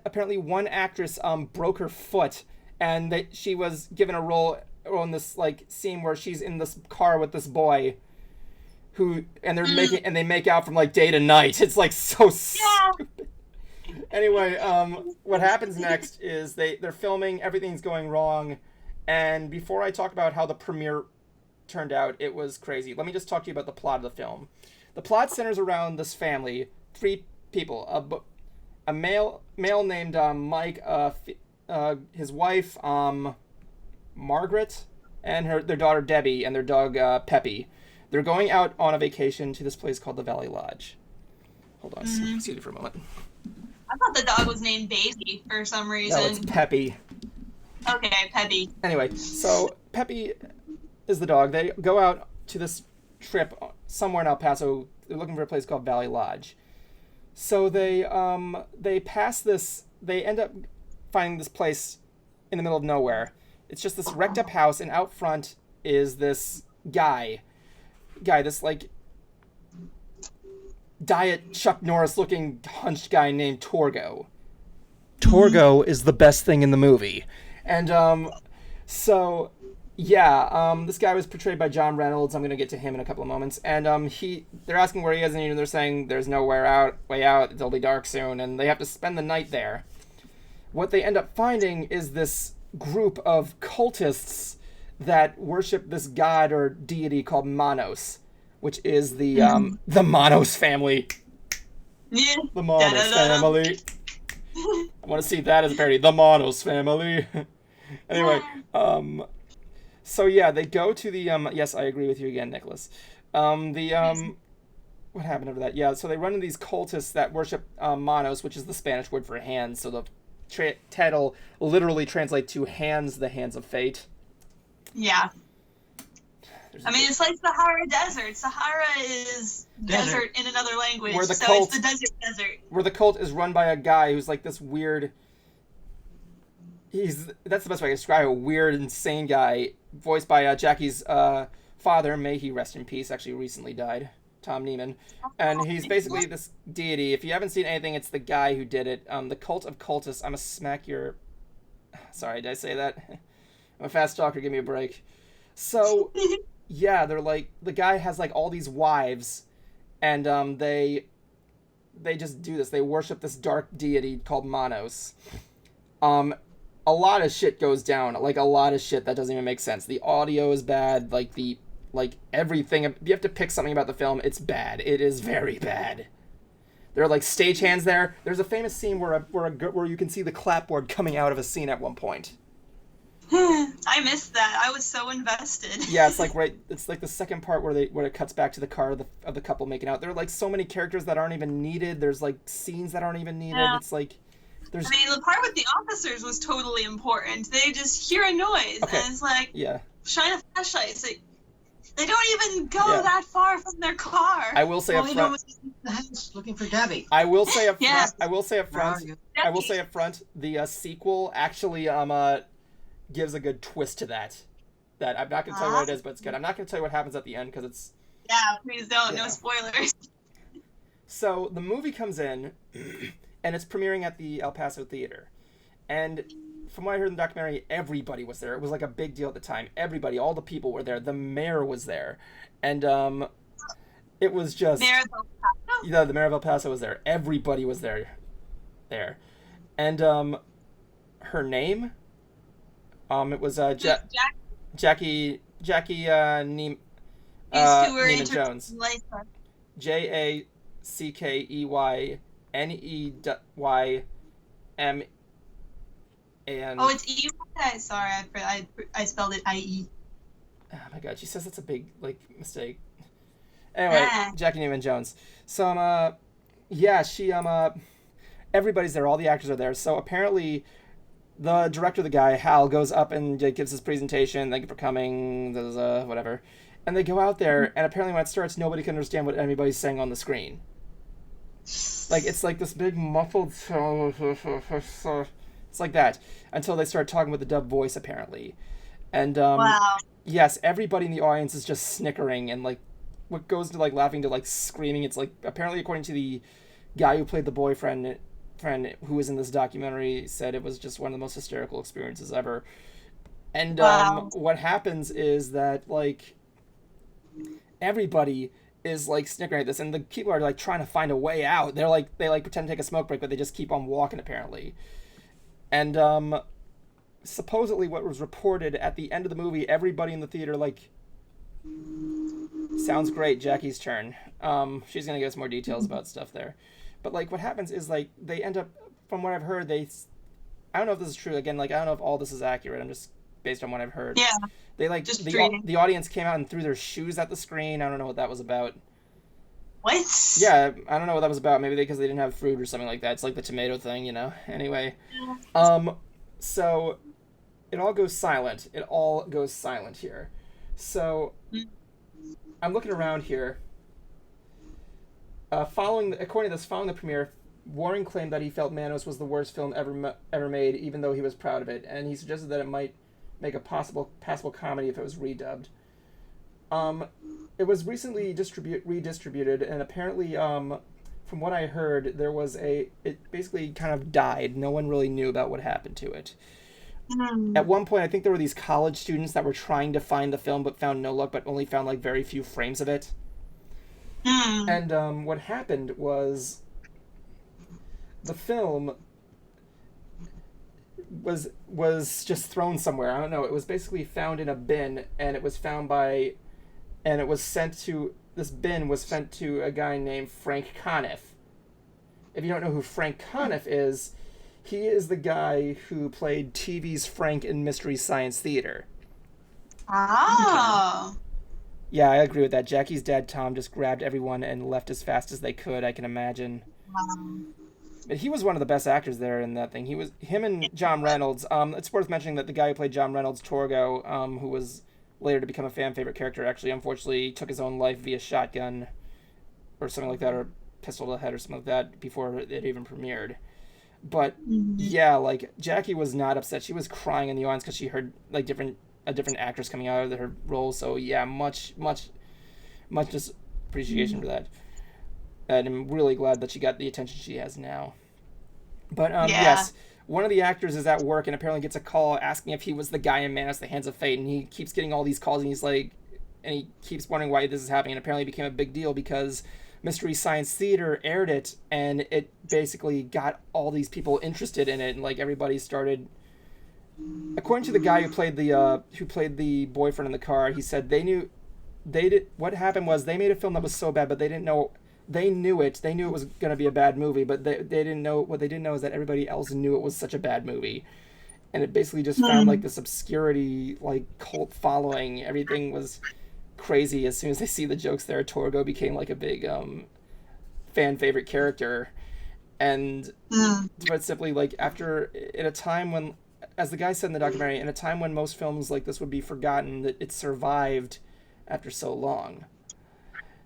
apparently one actress broke her foot, and she was given a role on this scene where she's in this car with this boy, and they make out from day to night. It's so stupid. Anyway, what happens next is they're filming, everything's going wrong, and before I talk about how the premiere turned out, it was crazy. Let me just talk to you about the plot of the film. The plot centers around this family, 3 people, a male named Mike, his wife Margaret, and their daughter Debbie, and their dog Peppy. They're going out on a vacation to this place called the Valley Lodge. Hold on, excuse me for a moment. I thought the dog was named Baby for some reason. No, it's Peppy. Okay, Peppy. Anyway, so Peppy is the dog. They go out to this trip somewhere in El Paso. They're looking for a place called Valley Lodge. So they pass this. They end up finding this place in the middle of nowhere. It's just this wrecked up house, and out front is this guy, this like diet Chuck Norris looking hunched guy named Torgo. Torgo is the best thing in the movie. And this guy was portrayed by John Reynolds. I'm going to get to him in a couple of moments. And they're asking where he is, and they're saying there's no way out, it'll be dark soon, and they have to spend the night there. What they end up finding is this group of cultists that worship this god or deity called Manos, which is the Manos family. Yeah. The Manos family. I want to see that as a parody. The Manos family. Anyway, so yeah, they go to the yes, I agree with you again, Nicholas. What happened after that? Yeah, so they run into these cultists that worship Manos, which is the Spanish word for hands. So the title literally translates to hands, the hands of fate. Yeah. I mean, it's like Sahara Desert. Sahara is desert in another language, it's the desert. Where the cult is run by a guy who's like this weird... That's the best way to describe it. A weird, insane guy, voiced by Jackie's father, may he rest in peace, actually recently died, Tom Nieman. And he's basically this deity. If you haven't seen anything, it's the guy who did it. The Cult of Cultists. I'm a smack your... Sorry, did I say that? I'm a fast talker, give me a break. So... Yeah, they're like, the guy has like all these wives, and they just do this. They worship this dark deity called Manos. A lot of shit goes down, like a lot of shit that doesn't even make sense. The audio is bad, like everything. If you have to pick something about the film, it's bad. It is very bad. There are like stagehands there. There's a famous scene where you can see the clapboard coming out of a scene at one point. I missed that. I was so invested. Yeah, it's like the second part where it cuts back to the car of the couple making out. There are like so many characters that aren't even needed. There's like scenes that aren't even needed. Yeah. It's like I mean, the part with the officers was totally important. They just hear a noise, and it's like, shine a flashlight. It's like, they don't even go that far from their car. I will say up front. The house looking for Debbie. I will say up front. I will say up front. The sequel actually gives a good twist to that. That I'm not going to tell you what it is, but it's good. I'm not going to tell you what happens at the end because it's... Yeah, please don't. Yeah. No spoilers. So the movie comes in, and it's premiering at the El Paso Theater. And from what I heard in the documentary, everybody was there. It was like a big deal at the time. Everybody, all the people were there. The mayor was there. And it was just... Mayor of El Paso? Yeah, the mayor of El Paso was there. Everybody was there. And her name... it was Jackey Neyman Jones. JACKEYNEYMAN. Oh, it's E-Y. Sorry, I spelled it I-E. Oh my god, she says that's a big mistake. Anyway, Jackey Neyman Jones. So she everybody's there. All the actors are there. So apparently. The director, the guy, Hal, goes up and gives his presentation. Thank you for coming, whatever. And they go out there, and apparently when it starts, nobody can understand what anybody's saying on the screen. Like, it's like this big muffled... It's like that. Until they start talking with the dubbed voice, apparently. And, wow. Yes, everybody in the audience is just snickering, and, what goes to, laughing to, screaming. It's, apparently, according to the guy who played the boyfriend... who was in this documentary said it was just one of the most hysterical experiences ever. And what happens is that everybody is snickering at this, and the people are trying to find a way out. They're they pretend to take a smoke break, but they just keep on walking apparently. And supposedly what was reported at the end of the movie, everybody in the theater sounds great, Jackie's turn. She's gonna give us more details about stuff there. But what happens is they end up, from what I've heard, I don't know if this is true. Again, I don't know if all this is accurate. I'm just based on what I've heard. Yeah. They the audience came out and threw their shoes at the screen. I don't know what that was about. What? Yeah, I don't know what that was about. Maybe because they didn't have fruit or something like that. It's like the tomato thing, Anyway, so it all goes silent. It all goes silent here. So I'm looking around here. According to this, following the premiere, Warren claimed that he felt Manos was the worst film ever made, even though he was proud of it, and he suggested that it might make a passable comedy if it was redubbed. It was recently redistributed, and apparently, from what I heard, it basically kind of died. No one really knew about what happened to it. At one point, I think there were these college students that were trying to find the film but found no luck, but only found like very few frames of it. And what happened was the film was just thrown somewhere. I don't know. It was basically found in a bin, and it was sent to a guy named Frank Conniff. If you don't know who Frank Conniff is, he is the guy who played TV's Frank in Mystery Science Theater. Oh. Yeah, I agree with that. Jackie's dad, Tom, just grabbed everyone and left as fast as they could, I can imagine. But he was one of the best actors there in that thing. Him and John Reynolds. It's worth mentioning that the guy who played John Reynolds, Torgo, who was later to become a fan favorite character, actually unfortunately took his own life via shotgun or something like that, or pistol to the head or something like that before it even premiered. But yeah, like Jackie was not upset. She was crying in the audience because she heard like different actors coming out of her role. So yeah, much just appreciation for that. And I'm really glad that she got the attention she has now. But yes, one of the actors is at work and apparently gets a call asking if he was the guy in Manos, the Hands of Fate, and he keeps getting all these calls, and he keeps wondering why this is happening, and apparently it became a big deal because Mystery Science Theater aired it, and it basically got all these people interested in it, and like everybody started. According to the guy who played the boyfriend in the car, he said what happened was they made a film that was so bad, but they didn't know. They knew it was going to be a bad movie, but they didn't know. What they didn't know is that everybody else knew it was such a bad movie. And it basically just found like this obscurity, like cult following. Everything was crazy. As soon as they see the jokes there, Torgo became like a big fan favorite character. And but simply like in a time when, as the guy said in the documentary, in a time when most films like this would be forgotten, that it survived after so long.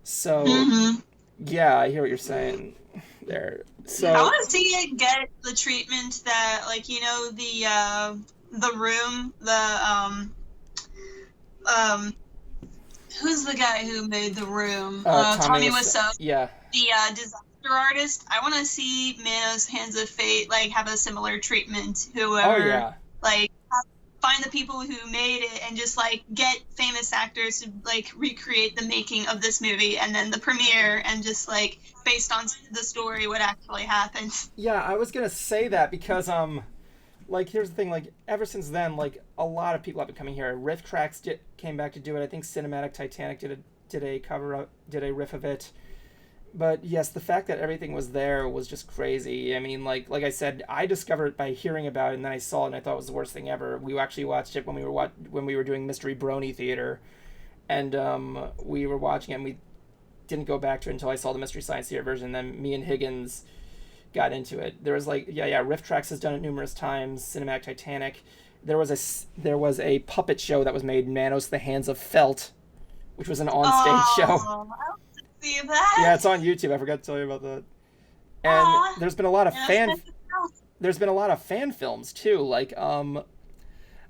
So yeah, I hear what you're saying there. So I want to see it get the treatment that, like, the Room, who's the guy who made The Room? Tommy Wiseau. Yeah. The disaster artist. I want to see Manos, Hands of Fate, like, have a similar treatment. Whoever, like, find the people who made it and just, like, get famous actors to, like, recreate the making of this movie and then the premiere and just, like, based on the story, what actually happened. Yeah, I was going to say that because, like, here's the thing, like, ever since then, like, a lot of people have been coming here. Riff Tracks came back to do it. I think Cinematic Titanic did a riff of it. But yes, the fact that everything was there was just crazy. I mean, like I said, I discovered it by hearing about it, and then I saw it, and I thought it was the worst thing ever. We actually watched it when we were doing Mystery Brony Theater, and we were watching it, and we didn't go back to it until I saw the Mystery Science Theater version. And then me and Higgins got into it. There was Riff Tracks has done it numerous times. Cinematic Titanic. There was a puppet show that was made, Manos, the Hands of Felt, which was an onstage show. See that? Yeah, it's on YouTube. I forgot to tell you about that. And there's been a lot of fan films too. Like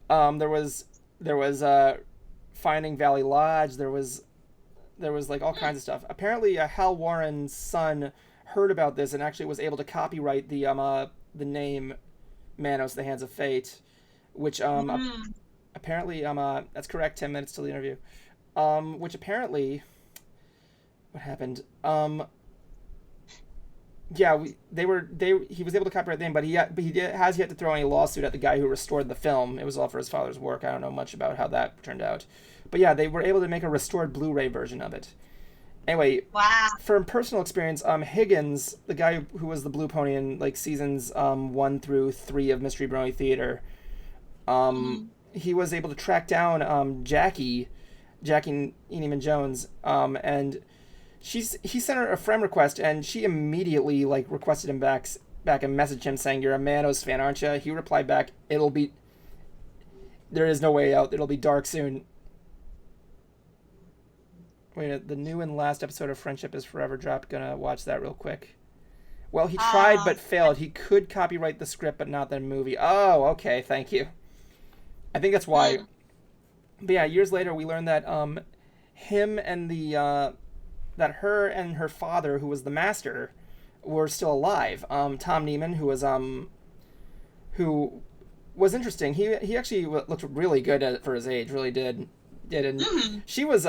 there was Finding Valley Lodge. There was like all kinds of stuff. Apparently, Hal Warren's son heard about this and actually was able to copyright the name Manos, the Hands of Fate, which apparently that's correct. 10 minutes till the interview. Which apparently. What happened? Yeah, he was able to copyright the name, but he has yet to throw any lawsuit at the guy who restored the film. It was all for his father's work. I don't know much about how that turned out. But yeah, they were able to make a restored Blu-ray version of it. Anyway, wow. From personal experience, Higgins, the guy who was the Blue Pony in like seasons 1 through 3 of Mystery Brony Theater, he was able to track down Jackey Neyman Jones, and he sent her a friend request, and she immediately like requested him back and messaged him saying, "You're a Manos fan, aren't you?" He replied back, "There is no way out. It'll be dark soon." Wait, the new and last episode of Friendship is Forever dropped. Gonna watch that real quick. Well, he tried but failed. He could copyright the script, but not the movie. Oh, okay, thank you. I think that's why. But yeah, years later, we learned that him and that her and her father, who was the master, were still alive. Tom Nieman, who was interesting. He actually looked really good for his age. Really did. And she was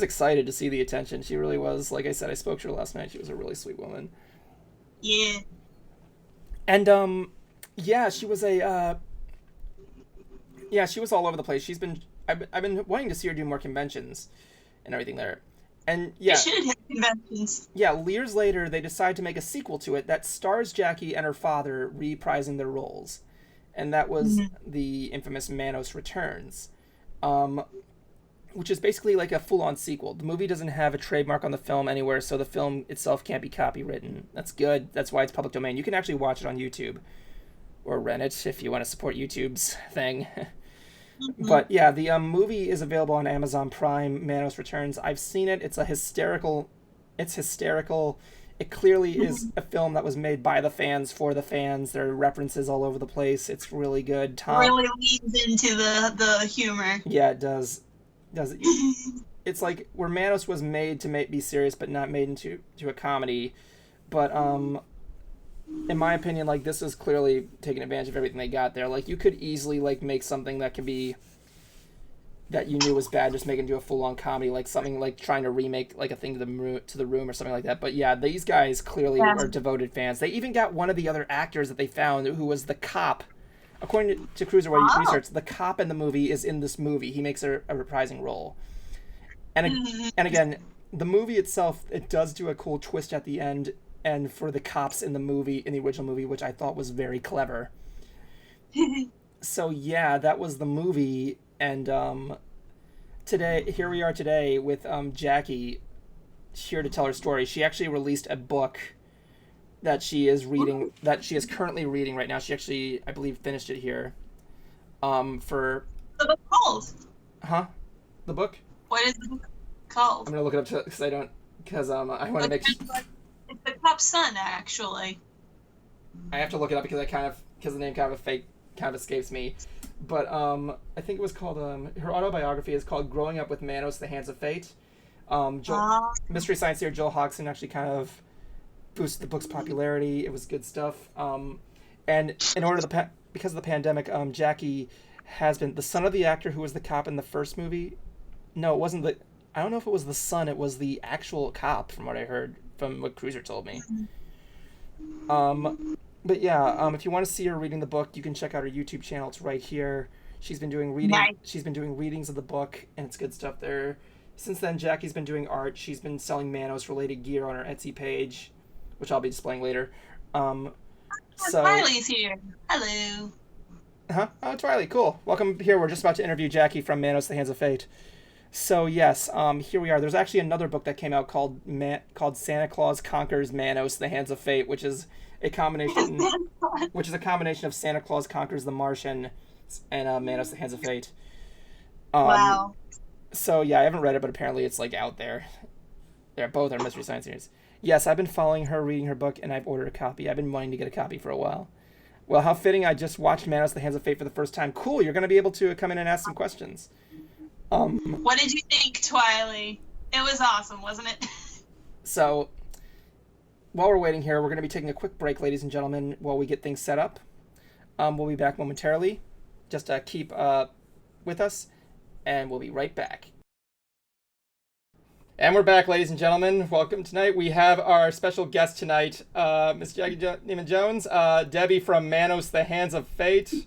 excited to see the attention. She really was. Like I said, I spoke to her last night. She was a really sweet woman. Yeah. And she was she was all over the place. I've been wanting to see her do more conventions and everything there. And yeah, she should have conventions. Yeah, years later they decided to make a sequel to it that stars Jackey and her father reprising their roles. And that was the infamous Manos Returns. Which is basically like a full-on sequel. The movie doesn't have a trademark on the film anywhere, so the film itself can't be copywritten. That's good. That's why it's public domain. You can actually watch it on YouTube. Or rent it if you want to support YouTube's thing. But yeah, the movie is available on Amazon Prime, Manos Returns. I've seen it. It's hysterical. It clearly is a film that was made by the fans for the fans. There are references all over the place. It's really good. Tom really leans into the humor. Yeah, it does. It's like where Manos was made to be serious, but not made into a comedy. But in my opinion, like this is clearly taking advantage of everything they got there. Like you could easily like make something that that you knew was bad, just make it into a full-on comedy, like something like trying to remake like a thing to the room or something like that. But yeah, these guys clearly are devoted fans. They even got one of the other actors that they found who was the cop. According to Cruiserweight Research, the cop in the movie is in this movie. He makes a reprising role. And again, the movie itself, it does do a cool twist at the end, and for the cops in the original movie, which I thought was very clever. So yeah, that was the movie, and here we are today with Jackey here to tell her story. She actually released a book that she is currently reading right now. She actually, I believe, finished it here. For the book called? Huh? The book? What is the book called? I'm gonna look it up because I want to make sure. It's the Cop's Son, actually. I have to look it up because the name kind of escapes me. But I think it was called her autobiography is called "Growing Up with Manos: The Hands of Fate." Mystery Science theory Joel Hodgson actually kind of boosted the book's popularity. It was good stuff. And in order because of the pandemic, Jackey has been the son of the actor who was the cop in the first movie. No, it wasn't I don't know if it was the son. It was the actual cop, from what I heard, from what Cruiser told me. But yeah, if you want to see her reading the book, you can check out her YouTube channel. It's right here. She's been doing reading. Nice. She's been doing readings of the book, and it's good stuff there. Since then, Jackey's been doing art. She's been selling Manos-related gear on her Etsy page, which I'll be displaying later. Twiley's here. Hello. Huh? Oh, Twiley, cool. Welcome here. We're just about to interview Jackey from Manos: The Hands of Fate. So yes, here we are. There's actually another book that came out called Santa Claus Conquers Manos: The Hands of Fate, which is a combination of Santa Claus Conquers the Martian and Manos: The Hands of Fate. Wow. So yeah, I haven't read it, but apparently it's like out there. They're both are Mystery Science series. Yes, I've been following her, reading her book, and I've ordered a copy. I've been wanting to get a copy for a while. Well, how fitting! I just watched Manos: The Hands of Fate for the first time. Cool, you're going to be able to come in and ask some questions. What did you think, Twiley? It was awesome, wasn't it? So, while we're waiting here, we're going to be taking a quick break, ladies and gentlemen, while we get things set up. We'll be back momentarily. Just keep with us, and we'll be right back. And we're back, ladies and gentlemen. Welcome tonight. We have our special guest tonight, Miss Jackey Neyman Jones, Debbie from Manos: The Hands of Fate.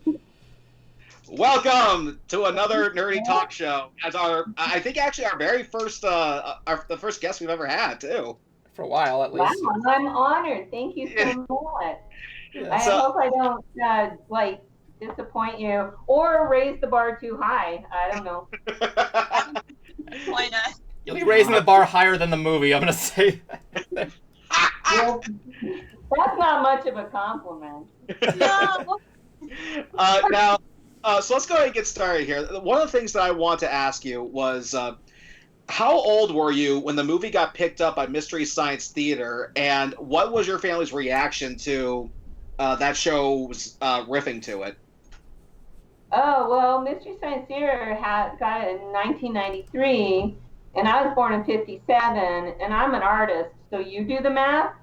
Welcome to another nerdy talk show. As I think actually our very first, the first guest we've ever had too. For a while, at least. Wow, I'm honored. Thank you so much. Yeah. I hope I don't disappoint you or raise the bar too high. I don't know. Why not? You'll be raising the bar higher than the movie, I'm going to say. Well, that's not much of a compliment. Now, so let's go ahead and get started here. One of the things that I want to ask you was, how old were you when the movie got picked up by Mystery Science Theater, and what was your family's reaction to that show's riffing to it? Oh, well, Mystery Science Theater got it in 1993, and I was born in 57, and I'm an artist, so you do the math.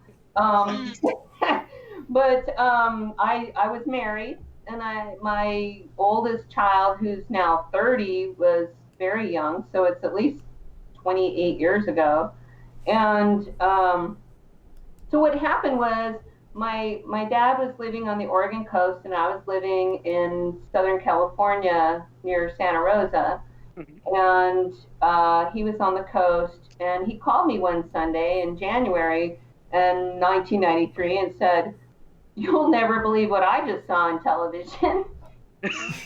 But I was married, and my oldest child, who's now 30, was very young, so it's at least 28 years ago. And so what happened was my dad was living on the Oregon coast, and I was living in Southern California near Santa Rosa. And he was on the coast, and he called me one Sunday in January in 1993 and said, "You'll never believe what I just saw on television."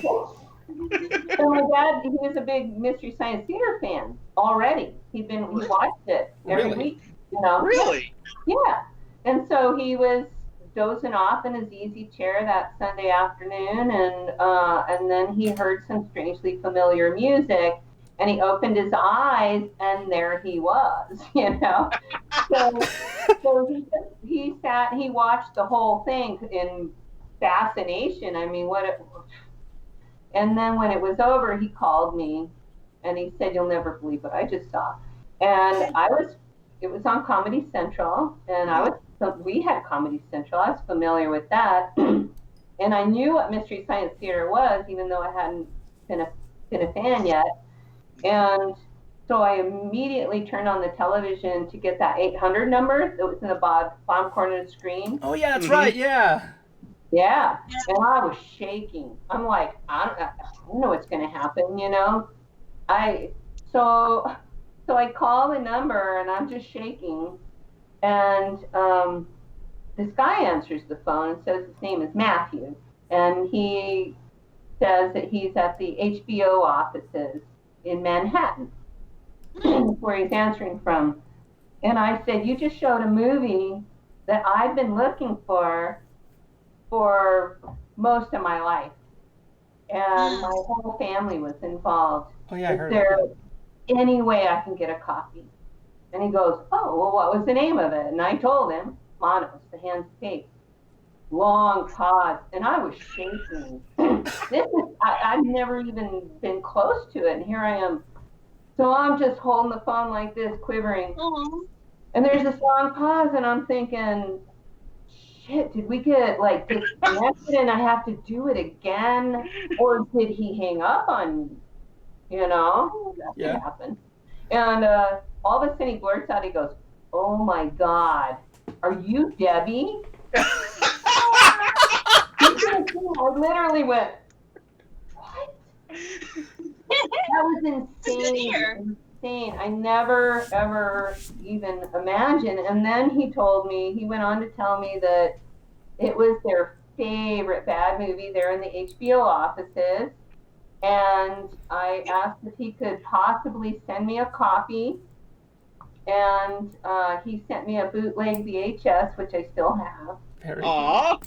So my dad, he was a big Mystery Science Theater fan already. He watched it every week, you know. Really? Yeah. And so he was dozing off in his easy chair that Sunday afternoon, and then he heard some strangely familiar music, and he opened his eyes, and there he was, you know. So he sat, he watched the whole thing in fascination. I mean, and then when it was over, he called me, and he said, "You'll never believe what I just saw." And it was on Comedy Central, and we had Comedy Central. I was familiar with that, and I knew what Mystery Science Theater was, even though I hadn't been a fan yet. And so I immediately turned on the television to get that 800 number that was in the bottom corner of the screen. Oh yeah, that's right. Yeah. Yeah, and I was shaking. I'm like, I don't know what's going to happen, you know. So I call the number, and I'm just shaking. And this guy answers the phone and says his name is Matthew, and he says that he's at the HBO offices in Manhattan, where he's answering from. And I said, "You just showed a movie that I've been looking for most of my life, and my whole family was involved. Oh yeah, I heard Is there it. any way I can get a copy?" And he goes, "Oh, well, what was the name of it?" And I told him, Manos, The Hands of Fate. Long pause, and I was shaking. I've never even been close to it, and here I am. So I'm just holding the phone like this, quivering. And there's this long pause, and I'm thinking, shit, did we get like disconnected and I have to do it again? Or did he hang up on me? You know, that could happen. And all of a sudden he blurts out, he goes, "Oh my God, are you Debbie?" I literally went, "What?" That was insane. Insane. I never ever even imagined. And then he went on to tell me that it was their favorite bad movie there in the HBO offices. And I asked if he could possibly send me a copy. And he sent me a bootleg VHS, which I still have. Very cool.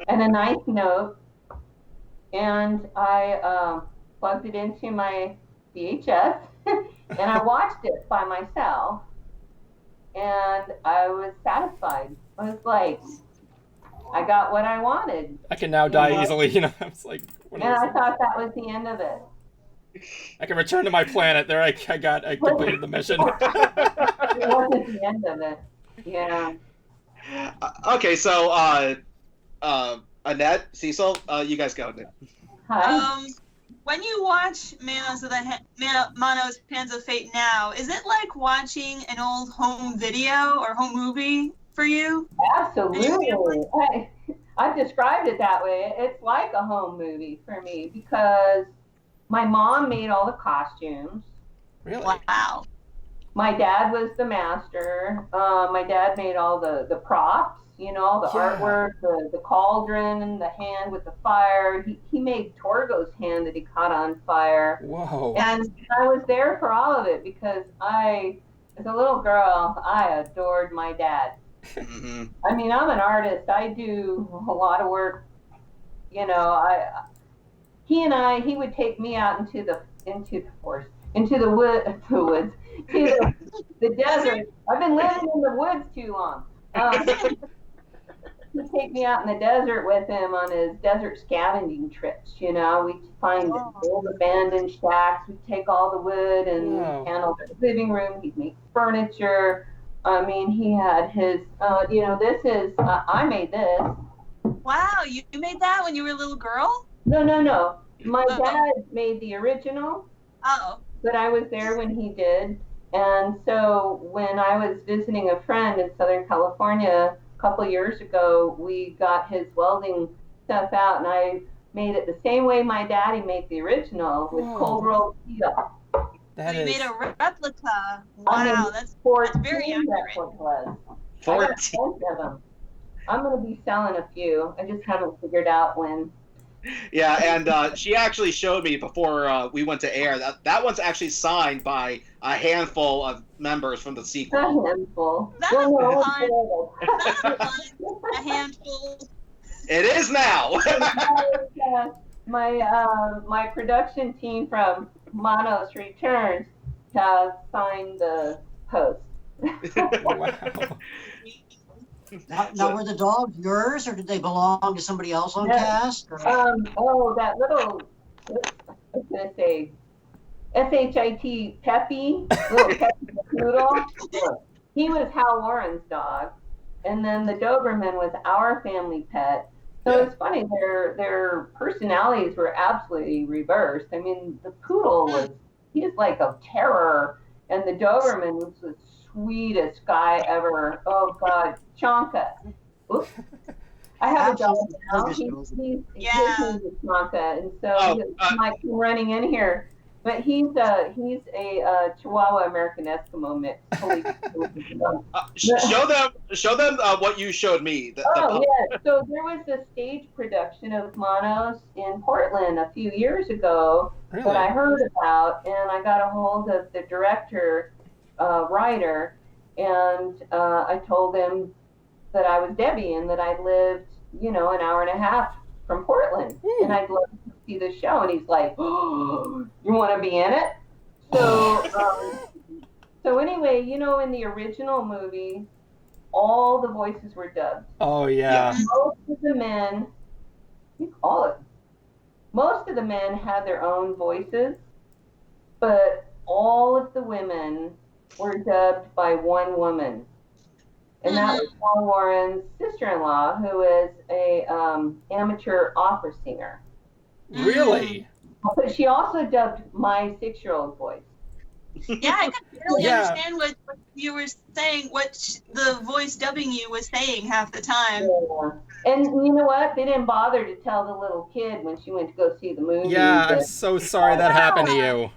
And a nice note. And I plugged it into my VHS, and I watched it by myself, and I was satisfied. I was like, I got what I wanted. I can now die easily, you know. I was like, and I thought that was the end of it. I can return to my planet. There, I completed the mission. It wasn't the end of it. Yeah. Okay, so Annette, Cecil, you guys go. Hi. When you watch Manos, Hands of Fate now, is it like watching an old home video or home movie for you? Absolutely. I've described it that way. It's like a home movie for me because my mom made all the costumes. Really? Wow. My dad was the master. My dad made all the props, the artwork, the cauldron and the hand with the fire. He made Torgo's hand that he caught on fire. Whoa. And I was there for all of it because as a little girl, I adored my dad. Mm-hmm. I mean, I'm an artist. I do a lot of work. He would take me out into the woods, to the desert. I've been living in the woods too long. He'd take me out in the desert with him on his desert scavenging trips. We'd find old abandoned shacks. We'd take all the wood and handle the living room. He'd make furniture. I mean, he had his, this is, I made this. Wow, you made that when you were a little girl? No. My dad made the original. Oh. But I was there when he did. And so when I was visiting a friend in Southern California a couple of years ago, we got his welding stuff out, and I made it the same way my daddy made the original, with cold rolled steel. You made a replica. I mean, Wow, that's very accurate. That's what it was. 14 of them. I'm going to be selling a few. I just haven't figured out when. Yeah, and she actually showed me before we went to air that one's actually signed by a handful of members from the sequel. A handful. That's fun. A handful. It is now. My production team from Manos Returns has signed the post. Wow. Now, were the dogs yours, or did they belong to somebody else on cast? Or? That little, I was going to say, SHIT Peppy, little Peppy the poodle. He was Hal Warren's dog, and then the Doberman was our family pet. So it's funny, their personalities were absolutely reversed. I mean, the poodle he is like a terror, and the Doberman was the sweetest guy ever. Oh God, Chonka. Oops. I have a dog now. He's Chonka, and so he might come running in here. But he's a Chihuahua American Eskimo mix. Show them what you showed me. Yeah. So there was a stage production of Manos in Portland a few years ago that I heard about, and I got a hold of the director, writer, and I told him that I was Debbie and that I lived, an hour and a half from Portland, and I'd love to see the show. And he's like, "Oh, you want to be in it?" So anyway, in the original movie, all the voices were dubbed. Oh yeah. Most of the men, most of the men had their own voices, but all of the women were dubbed by one woman. And that was Paul Warren's sister-in-law, who is a amateur opera singer. Really? But she also dubbed my 6-year-old voice. Yeah, I couldn't really understand what you were saying, what the voice dubbing you was saying half the time. Yeah. And you know what? They didn't bother to tell the little kid when she went to go see the movie. Yeah, I'm so sorry that happened to you.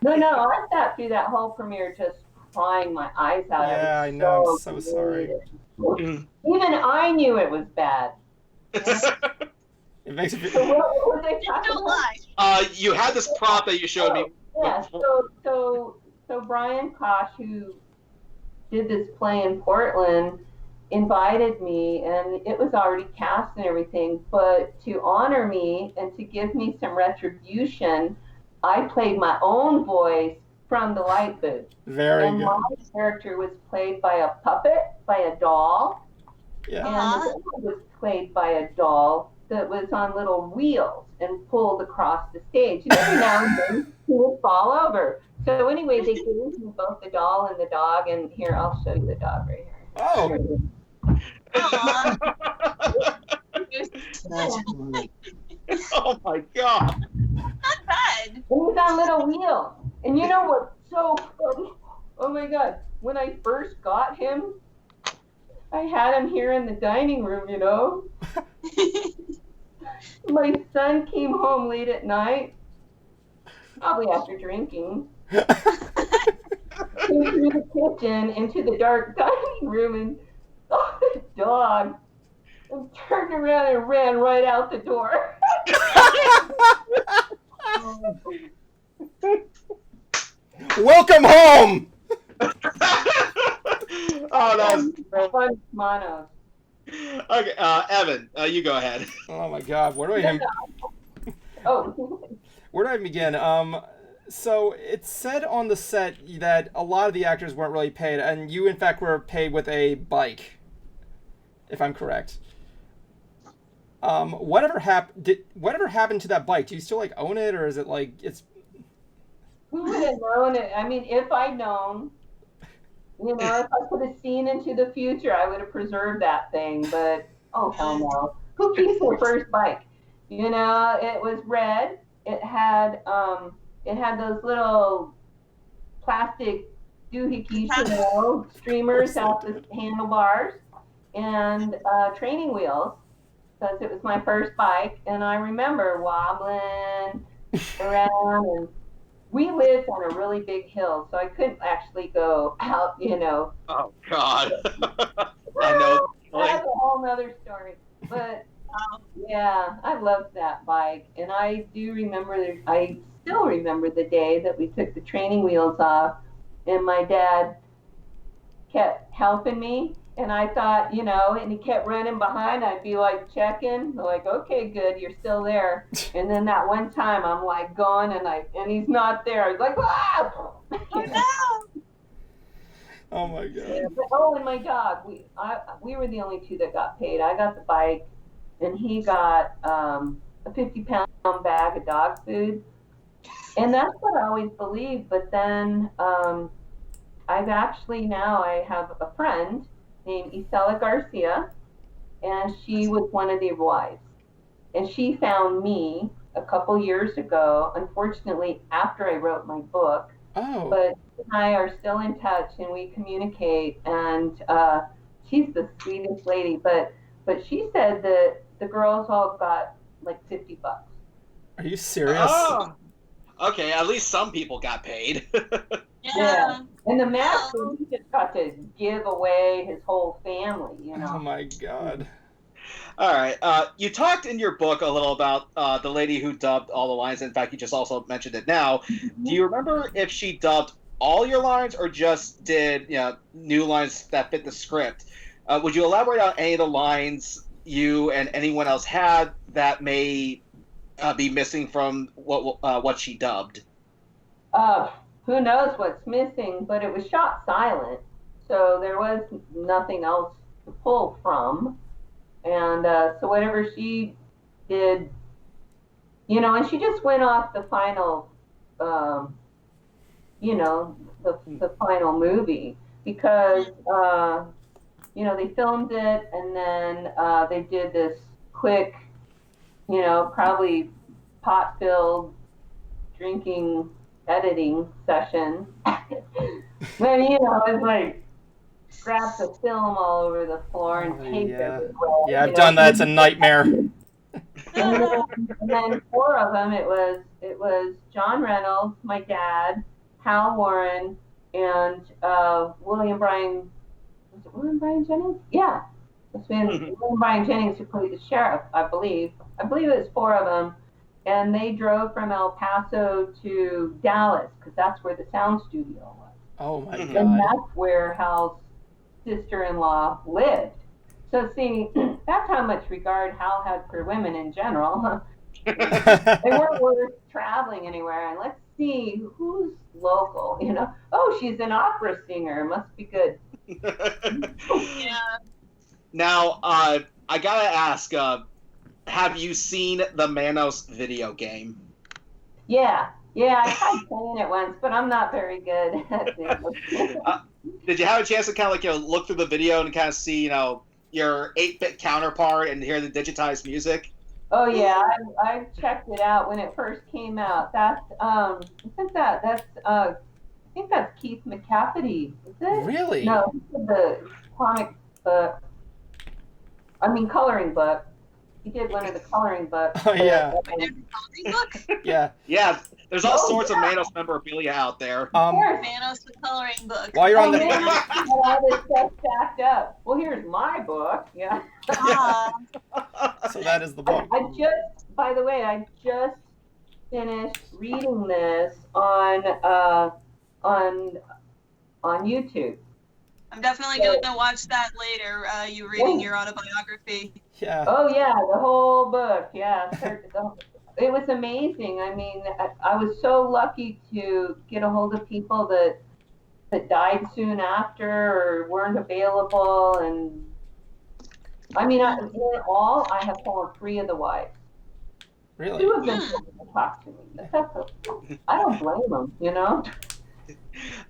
No, I sat through that whole premiere just crying my eyes out. Yeah, I know. I'm so sorry. Even I knew it was bad. It makes me. So what was I talking about? You had this prop that you showed me. Yeah. So Brian Kosh, who did this play in Portland, invited me, and it was already cast and everything. But to honor me and to give me some retribution, I played my own voice from the light booth. Very and good. My character was played by a puppet, by a doll. Yeah. And the dog was played by a doll that was on little wheels and pulled across the stage. And every now and then he would fall over. So anyway, they gave me both the doll and the dog. And here, I'll show you the dog right here. Oh. That's funny. Oh my God. Not bad. And he's on little wheels. And you know what's so funny? Oh my God. When I first got him, I had him here in the dining room, My son came home late at night, probably after drinking. Came through the kitchen into the dark dining room, and dog, and turned around and ran right out the door. Welcome home. Oh, that was fun, Manos. okay. Evan, you go ahead. Oh my God, where do I even? Oh. Where do I begin? So it said on the set that a lot of the actors weren't really paid, and you in fact were paid with a bike, if I'm correct. Whatever happened to that bike? Do you still like own it, or is it like it's? Who would have known it? I mean, if I'd known, you know, if I could have seen into the future, I would have preserved that thing. But oh hell no! Who keeps their first bike? You know, it was red. It had those little plastic doohickeys, you know, streamers out the handlebars, and training wheels, because it was my first bike. And I remember wobbling around, and we lived on a really big hill, so I couldn't actually go out, you know. Oh God. I know. That's a whole nother story. But yeah, I loved that bike, and I do remember. I still remember the day that we took the training wheels off, and my dad kept helping me, and I thought, you know, and he kept running behind. I'd be like checking, like, okay, good, you're still there. And then that one time, I'm like going, and he's not there. I was like, ah! Oh no! Oh my God. Yeah, but, oh, and my dog. We were the only two that got paid. I got the bike, and he got a 50-pound bag of dog food. And that's what I always believed. But then I have a friend named Isela Garcia, and she was one of the wives. And she found me a couple years ago, unfortunately, after I wrote my book. Oh. But she and I are still in touch, and we communicate, and she's the sweetest lady. But she said that the girls all got like $50. Are you serious? Oh. Okay, at least some people got paid. Yeah. And the master, he just got to give away his whole family, you know. Oh my God. All right. You talked in your book a little about the lady who dubbed all the lines. In fact, you just also mentioned it now. Do you remember if she dubbed all your lines or just did new lines that fit the script? Would you elaborate on any of the lines you and anyone else had that may be missing from what she dubbed? Who knows what's missing, but it was shot silent, so there was nothing else to pull from. And so whatever she did, you know, and she just went off the final, you know, the final movie, because, you know, they filmed it, and then they did this quick, you know, probably pot-filled drinking editing session. When, you know, it's like grab the film all over the floor and tape everywhere. Yeah, I've done that. It's a nightmare. And then four of them. It was John Reynolds, my dad, Hal Warren, and William Bryan. Was it William Bryan Jennings? Yeah, it's been William Bryan Jennings who played the sheriff, I believe. I believe it was four of them. And they drove from El Paso to Dallas, because that's where the sound studio was. Oh my God. And that's where Hal's sister-in-law lived. So see, that's how much regard Hal had for women in general. They weren't worth traveling anywhere. And let's see who's local, you know. Oh, she's an opera singer. Must be good. Yeah. Now, I gotta ask, have you seen the Manos video game? Yeah, I tried playing it once, but I'm not very good at it. Did you have a chance to kind of look through the video and kind of see, your 8-bit counterpart and hear the digitized music? Oh yeah, I checked it out when it first came out. That's I think that's Keith McCafferty, is it? Really? No, the comic book. I mean, coloring book. He did one of the coloring books. Oh yeah. Book. Yeah. Yeah, There's all sorts of Manos memorabilia out there. Manos the coloring book. While you're on the all this stuff stacked up. Well, here's my book. Yeah. So that is the book. By the way, I just finished reading this on YouTube. I'm definitely going to watch that later. You reading your autobiography. Yeah. Oh yeah, the whole book. Yeah. It was amazing. I mean, I was so lucky to get a hold of people that died soon after or weren't available. And I mean, in all, I have called 3 of the wives. Really? 2 of them didn't talk to me. I don't blame them, you know?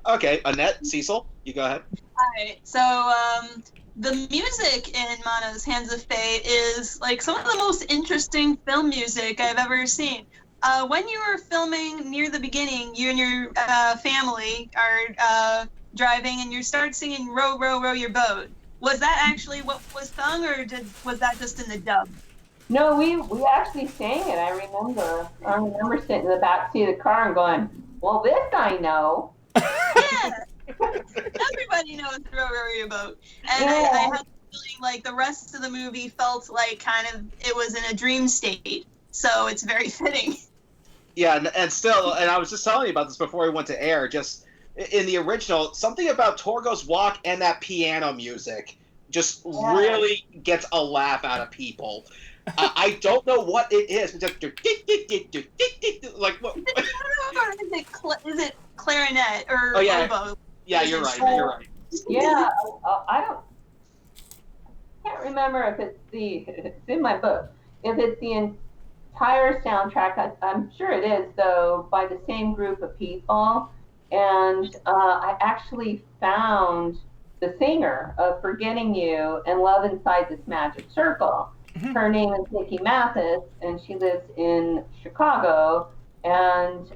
Okay, Annette, Cecil, you go ahead. All right. So the music in Manos Hands of Fate is like some of the most interesting film music I've ever seen. When you were filming near the beginning, you and your family are driving and you start singing "Row, Row, Row Your Boat." Was that actually what was sung, or was that just in the dub? No, we actually sang it. I remember sitting in the back seat of the car and going, "Well, this I know." Yeah. Everybody knows "Row, Row Your Boat," and I had the feeling like the rest of the movie felt like kind of it was in a dream state, so it's very fitting. Yeah, and still, and I was just telling you about this before we went to air. Just in the original, something about Torgo's walk and that piano music just really gets a laugh out of people. I don't know what it is. It's just, like what? Is it clarinet or oboe? Yeah, you're right. You're right. Yeah, I can't remember if it's in my book. If it's the entire soundtrack, I'm sure it is, though, by the same group of people. And I actually found the singer of "Forgetting You" and "Love Inside This Magic Circle." Her name is Nikki Mathis, and she lives in Chicago. And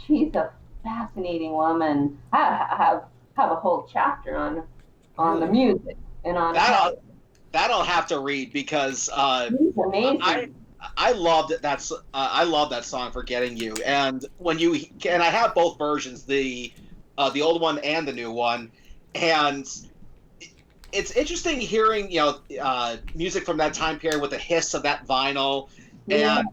she's a fascinating woman. I have a whole chapter on the music and on that'll have to read because she's amazing. I loved that. I love that song "Forgetting You," and I have both versions, the old one and the new one, and it's interesting hearing music from that time period with the hiss of that vinyl, and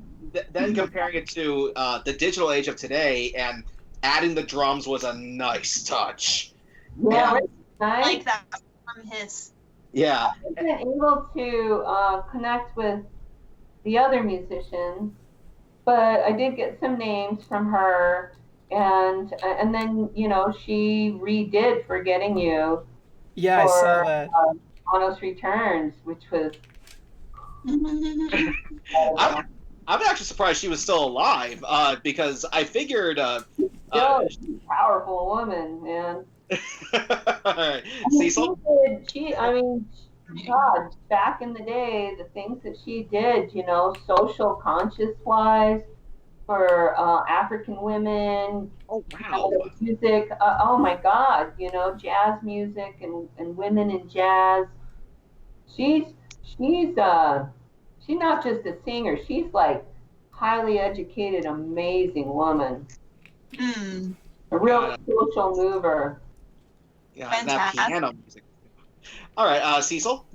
then comparing it to the digital age of today, and adding the drums was a nice touch. Yeah, I like that from hiss. Yeah, I wasn't able to connect with the other musicians, but I did get some names from her, and then she redid "Forgetting You." Yeah, I saw that. Manos Returns, which was. I'm actually surprised she was still alive because I figured. She's a powerful woman, man. Cecil? God, back in the day, the things that she did, social conscious wise for African women. Oh, wow. Music, oh my God, jazz music and women in jazz. She's not just a singer, she's like highly educated, amazing woman. A real social mover. Yeah, and that piano music. All right, Cecil?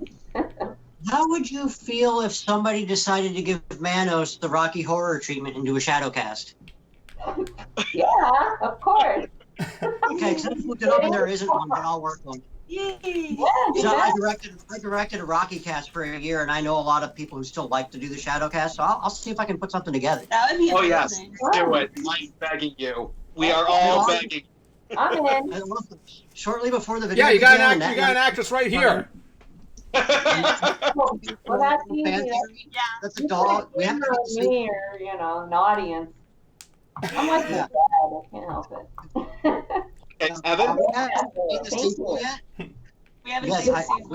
How would you feel if somebody decided to give Manos the Rocky Horror treatment and do a shadow cast? Yeah, of course. Okay, because I've looked it up and there isn't one, but I'll work on it. Yay! So I directed a Rocky cast for a year, and I know a lot of people who still like to do the shadow cast, so I'll see if I can put something together. That would be amazing. Oh, yes. Do it. I'm begging you. We are all begging. I'm in. Shortly before the video. Yeah, you got an actress right here. Well, that's easy. That's a dog. We have to me or an audience. I'm like that. I can't help it. And Evan? We haven't seen the sequel yet. We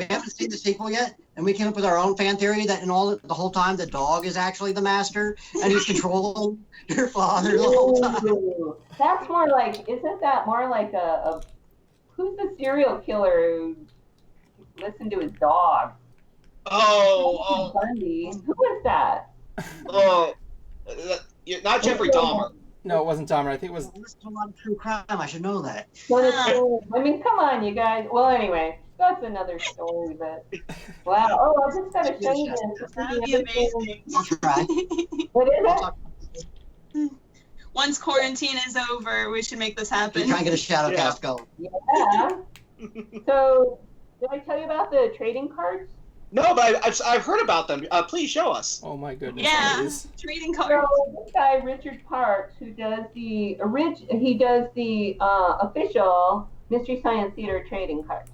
haven't seen the sequel yet, and we came up with our own fan theory that the whole time the dog is actually the master, and he's controlling your father the whole time. That's more like, isn't that more like a who's the serial killer who listened to his dog? Oh. Bundy. Who is that? Oh, not Jeffrey Dahmer. No, it wasn't Dahmer. I think it was. I listen to a lot of true crime. I should know that. I mean, come on, you guys. Well, anyway, that's another story. But wow. Oh, I just got to show you this. That would be amazing. I'll try. What is I'll it? talk. Once quarantine is over, we should make this happen. Try and get a shadow cast going. Yeah. So, did I tell you about the trading cards? No, but I've heard about them. Please show us. Oh my goodness. Yeah, Please. trading cards. So this guy Richard Parks, who does the official Mystery Science Theater trading cards.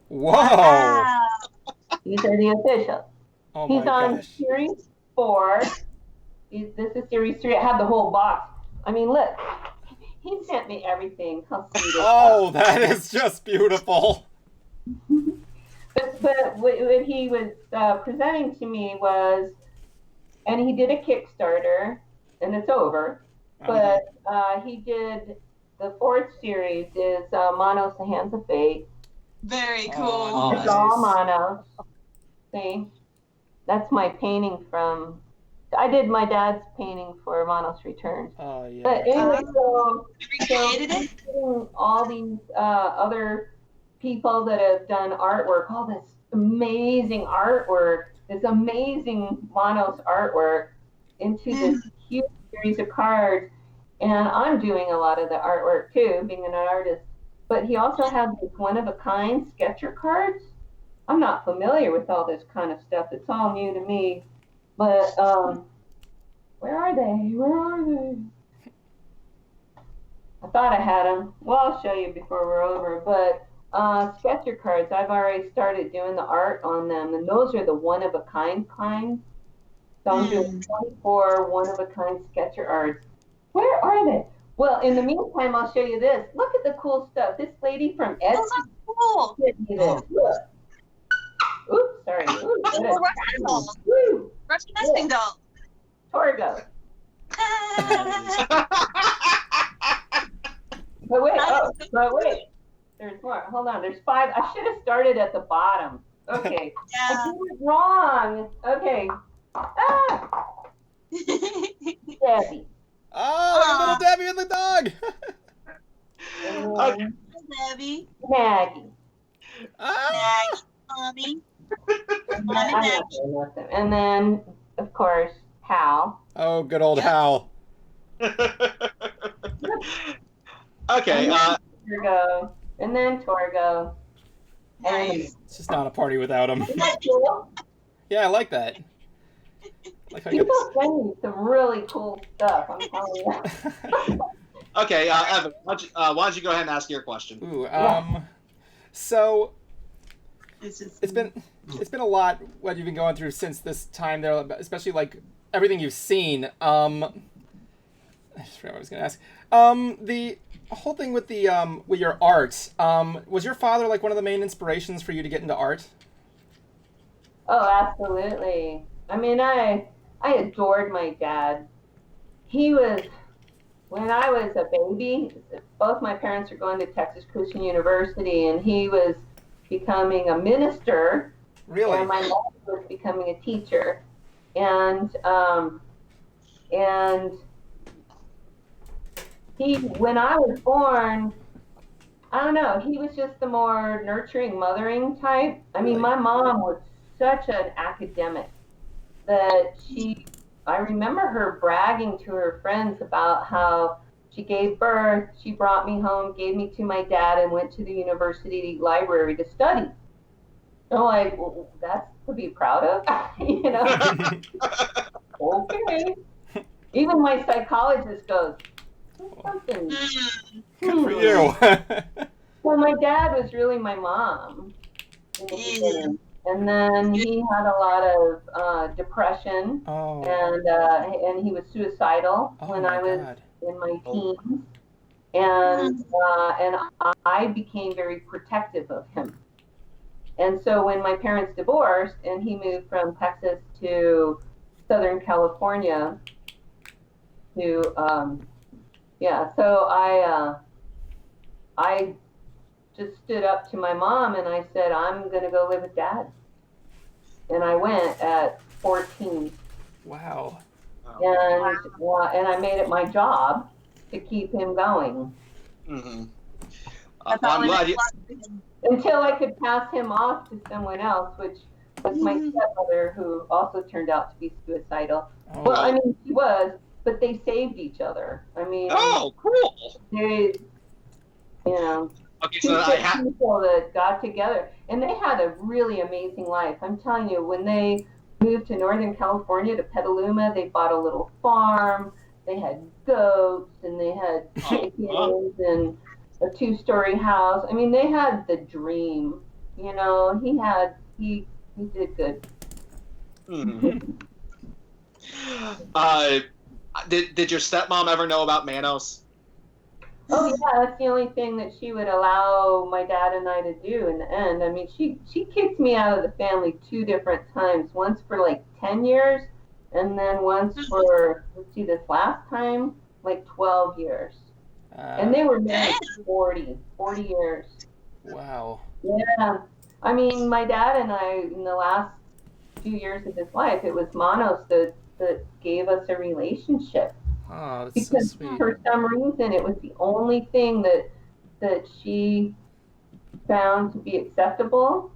Whoa. Wow. These are the official. Oh my He's on gosh. series 4. This is series 3. I have the whole box. I mean, look. He sent me everything. How sweet is Oh, that is just beautiful. But what he was presenting to me was, and he did a Kickstarter, and it's over. But he did the 4th series is Manos, the Hands of Fate. Very cool. Oh, It's nice. all Manos. See, that's my painting from. I did my dad's painting for Manos Returns. Oh yeah. But anyway, so You recreated it? all these other people that have done artwork, all this amazing artwork, this amazing Manos artwork into this huge series of cards. And I'm doing a lot of the artwork too, being an artist. But he also had these one-of-a-kind sketcher cards. I'm not familiar with all this kind of stuff. It's all new to me. But where are they? Where are they? I thought I had them. Well, I'll show you before we're over. But sketcher cards, I've already started doing the art on them, and those are the one-of-a-kind kinds. So I'm doing 24 one-of-a-kind sketcher arts. Where are they? Well, in the meantime, I'll show you this. Look at the cool stuff. This lady from Etsy Those are cool. sent me this. Look. Oops, sorry. Ooh, Oh, that is- Russian doll. Woo, Russian nesting doll. Torgo. But wait. There's more. Hold on. There's 5. I should have started at the bottom. Okay. I Yeah. did it wrong. Okay. Ah, Debbie. Oh, little Debbie and the dog. And then Debbie. Maggie. Ah. Mommy. And then, I'm not doing nothing. And then, of course, Hal. Oh, good old Hal. Okay. Torgo. And then Torgo. Nice. It's just not a party without him. Isn't that cool? Yeah, I like that. Like how you People send me some really cool stuff. I'm telling you. Okay, Evan, why don't you go ahead and ask your question? Ooh, so It's just it's been a lot what you've been going through since this time there, especially like everything you've seen. I just forgot what I was gonna ask. The whole thing with the with your art. Was your father like one of the main inspirations for you to get into art? Oh, absolutely. I mean, I adored my dad. He was, when I was a baby, both my parents were going to Texas Christian University, and he was becoming a minister, Really? and my mom was becoming a teacher. And he, when I was born, I don't know, he was just the more nurturing, mothering type. I mean, Really? my mom was such an academic that I remember her bragging to her friends about how she gave birth, she brought me home, gave me to my dad, and went to the university library to study. I'm like, well, that's to be proud of, you know? Okay. Even my psychologist goes, "There's something. Good for you. Well, my dad was really my mom in the beginning. And then he had a lot of depression, Oh. and he was suicidal Oh when my I was God. in my teens. And I became very protective of him. And so when my parents divorced and he moved from Texas to Southern California, so I just stood up to my mom and I said, I'm going to go live with Dad. And I went at 14. Wow. And I made it my job to keep him going. Mm-hmm. That's I'm all it glad is. you. Until I could pass him off to someone else, which was my stepmother, who also turned out to be suicidal. Oh, Well, I mean, she was, but they saved each other. I mean, Oh, cool. they, you know, Okay, two so I have. people that got together, and they had a really amazing life. I'm telling you, when they moved to Northern California to Petaluma, they bought a little farm. They had goats, and they had chickens, and a 2-story house. I mean, they had the dream. You know, he did good. Mm-hmm. Did your stepmom ever know about Manos? Oh yeah, that's the only thing that she would allow my dad and I to do in the end. I mean, she kicked me out of the family 2 different times. Once for like 10 years, and then once for, let's see, this last time, like 12 years. And they were married for 40 years. Wow. Yeah. I mean, my dad and I, in the last few years of his life, it was Manos that gave us a relationship. Oh, that's Because so sweet. for some reason, it was the only thing that she found to be acceptable.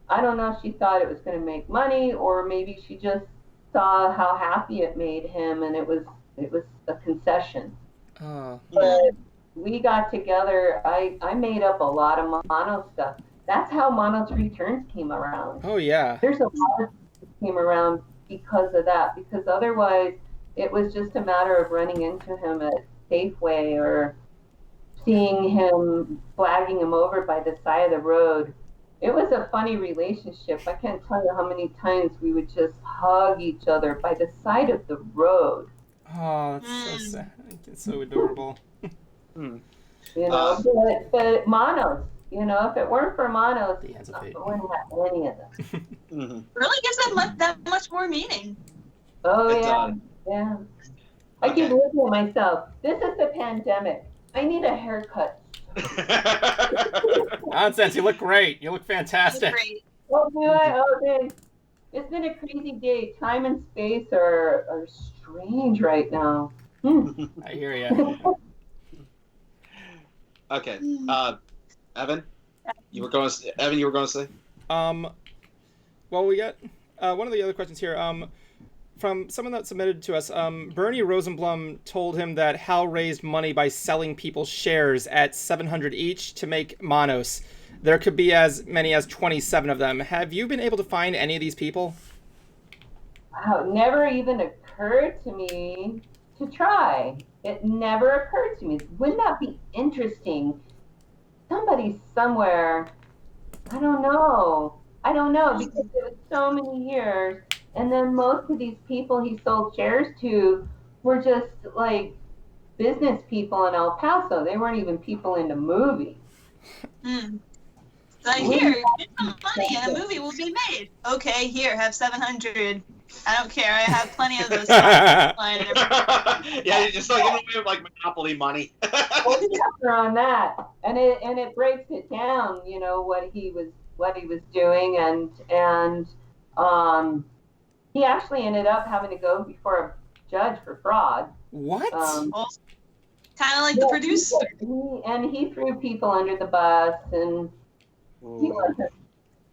I don't know if she thought it was going to make money, or maybe she just saw how happy it made him, and it was a concession. Oh. But we got together. I made up a lot of Mono stuff. That's how Mono's Returns came around. Oh yeah. There's a lot of stuff that came around because of that. Because otherwise, it was just a matter of running into him at Safeway or seeing him, flagging him over by the side of the road. It was a funny relationship. I can't tell you how many times we would just hug each other by the side of the road. Oh, that's so sad. It's so adorable. You know, but Manos, you know, if it weren't for Manos, I wouldn't have any of them. Really gives it that much more meaning. Oh, yeah. Yeah. I keep looking at myself. This is the pandemic. I need a haircut. Nonsense. You look great. You look fantastic. Great. Oh, do I? Oh, thanks. It's been a crazy day. Time and space are strange right now. I hear you. Okay. Evan, you were going to say? Well, we got one of the other questions here. From someone that submitted to us, Bernie Rosenblum told him that Hal raised money by selling people shares at $700 each to make Manos. There could be as many as 27 of them. Have you been able to find any of these people? Wow, it never even occurred to me to try. It never occurred to me. Wouldn't that be interesting? Somebody somewhere, I don't know, because it was so many years. And then most of these people he sold shares to were just like business people in El Paso. They weren't even people in the movie. So here, get some money and a movie will be made. Okay, here, have 700. I don't care. I have plenty of those. Yeah, you just like give away with like Monopoly money. On that, and it breaks it down. You know what he was doing, and he actually ended up having to go before a judge for fraud. What? Kind of like the producer. He threw people under the bus, and he wasn't.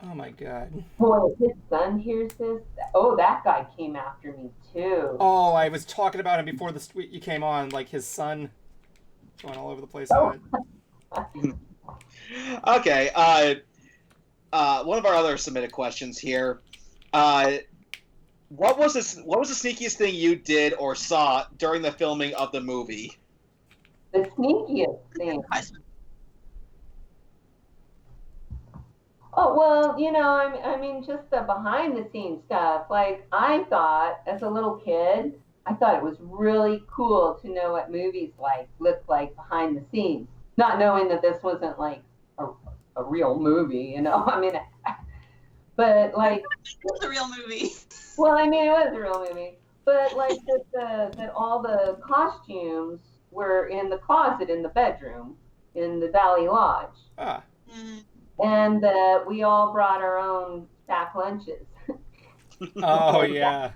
Oh my God. Boy, his son hears this. Oh, that guy came after me too. Oh, I was talking about him before you came on. Like his son going all over the place. Okay. One of our other submitted questions here. What was the sneakiest thing you did or saw during the filming of the movie? The sneakiest thing. Oh, well, you know, I mean, just the behind-the-scenes stuff. Like, I thought, as a little kid, I thought it was really cool to know what movies looked like behind the scenes, not knowing that this wasn't like a real movie, you know. I mean, but like it was a real movie. Well, I mean, it was a real movie, but like that all the costumes were in the closet in the bedroom in the Valley Lodge. Ah. And that we all brought our own stack lunches. Oh, yeah.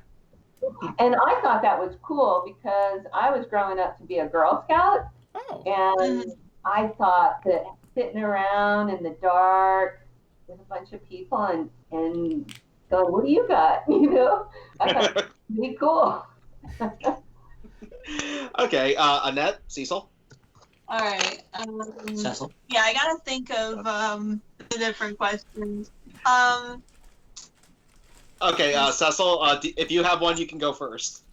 And I thought that was cool because I was growing up to be a Girl Scout. Oh. And I thought that sitting around in the dark with a bunch of people and going, what do you got? You know, I thought it would be cool. Okay, Annette, Cecil. All right. Cecil. Yeah, I gotta think of the different questions. Okay, Cecil, if you have one, you can go first.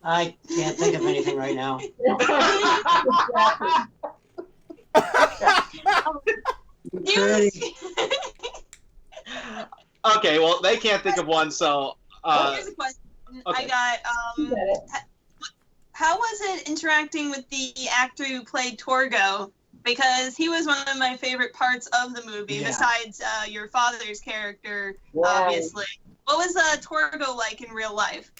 I can't think of anything right now. Okay, well, they can't think of one, so... Here's a question. Okay. I got, how was it interacting with the actor who played Torgo? Because he was one of my favorite parts of the movie, besides your father's character, obviously. What was Torgo like in real life?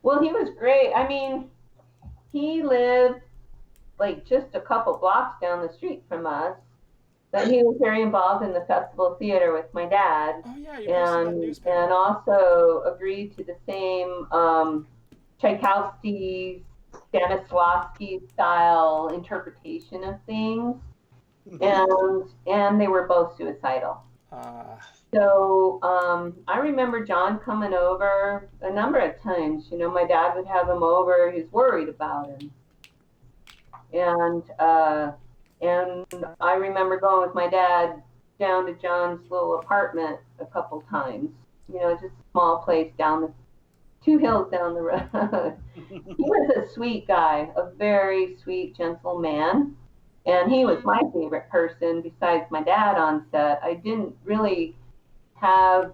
Well, he was great. I mean, he lived like just a couple blocks down the street from us. But he was very involved in the festival theater with my dad. Oh yeah, you posted that newspaper. And also agreed to the same Tchaikovsky, Stanislavski style interpretation of things. And they were both suicidal. So I remember John coming over a number of times. You know, my dad would have him over. He was worried about him. And I remember going with my dad down to John's little apartment a couple times. You know, just a small place down the 2 hills down the road. He was a sweet guy, a very sweet, gentle man. And he was my favorite person besides my dad on set. I didn't have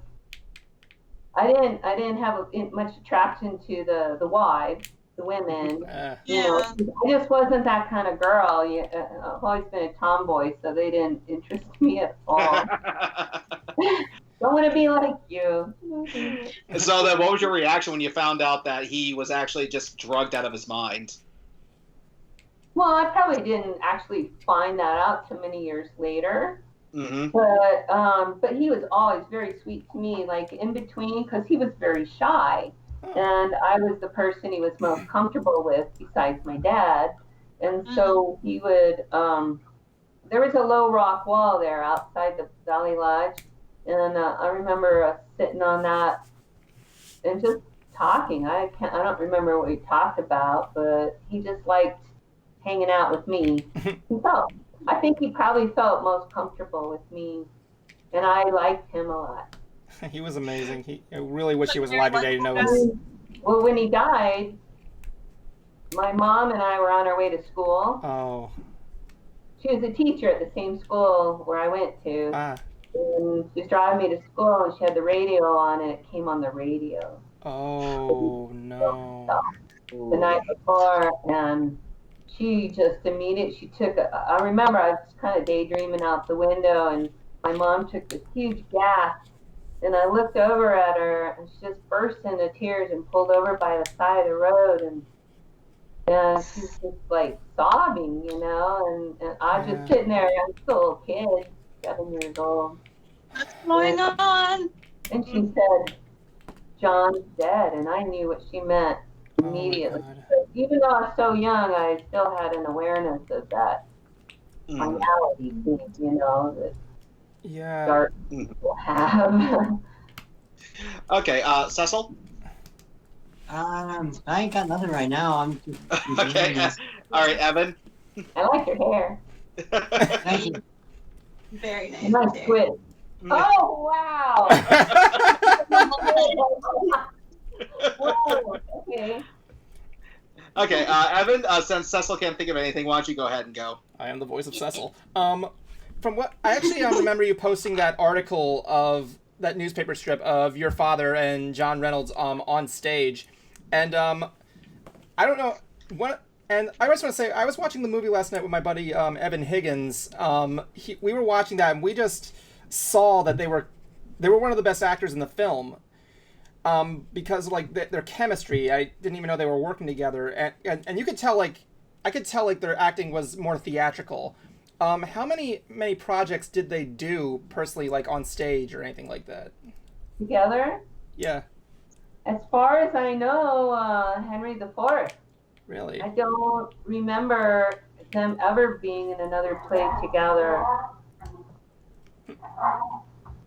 much attraction to the wives, the women. You know, I just wasn't that kind of girl. I've always been a tomboy, so they didn't interest me at all. Don't want to be like you. So then what was your reaction when you found out that he was actually just drugged out of his mind? Well, I probably didn't actually find that out too many years later. Mm-hmm. But he was always very sweet to me, like in between, because he was very shy. And I was the person he was most comfortable with besides my dad. And so he would, there was a low rock wall there outside the Valley Lodge. And I remember us sitting on that and just talking. I don't remember what we talked about, but he just liked hanging out with me. I think he probably felt most comfortable with me, and I liked him a lot. He was amazing. I really wish he was alive today to know this. Well, when he died, my mom and I were on our way to school. Oh. She was a teacher at the same school where I went to. And she was driving me to school, and she had the radio on, and it came on the radio. Oh, no. The night before, and she just immediately, I remember I was kind of daydreaming out the window, and my mom took this huge gasp, and I looked over at her, and she just burst into tears and pulled over by the side of the road, and she's just like sobbing, you know, and I was just sitting there, I'm still a little kid, 7 years old. What's going on? And she said, John's dead, and I knew what she meant immediately. Even though I was so young, I still had an awareness of that finality thing, you know, that dark people have. Okay, Cecil? I ain't got nothing right now. I'm just okay. All right, Evan? I like your hair. Thank you. Very nice. Nice twist. Oh, wow. Whoa, okay. Okay, Evan, since Cecil can't think of anything, why don't you go ahead and go? I am the voice of Cecil. From what I actually remember you posting that article of that newspaper strip of your father and John Reynolds on stage, and I don't know what. And I just want to say I was watching the movie last night with my buddy Evan Higgins. We were watching that, and we just saw that they were one of the best actors in the film. Because of, like, their chemistry. I didn't even know they were working together, and you could tell, like, I could tell, like, their acting was more theatrical. How many projects did they do personally, like, on stage or anything like that? Together? Yeah. As far as I know, Henry IV. Really? I don't remember them ever being in another play together.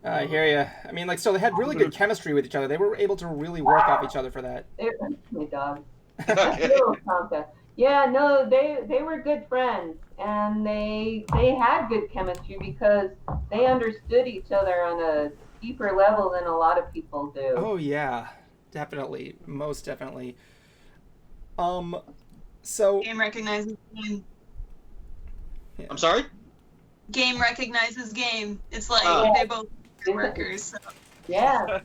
I hear you. I mean, like, so they had really good chemistry with each other. They were able to really work off each other for that. My dog. Okay. Little Tonka. Yeah, no, they were good friends, and they had good chemistry because they understood each other on a deeper level than a lot of people do. Oh yeah, definitely, most definitely. So Game recognizes game. I'm sorry? Game recognizes game. It's like they both are workers. So. Yeah.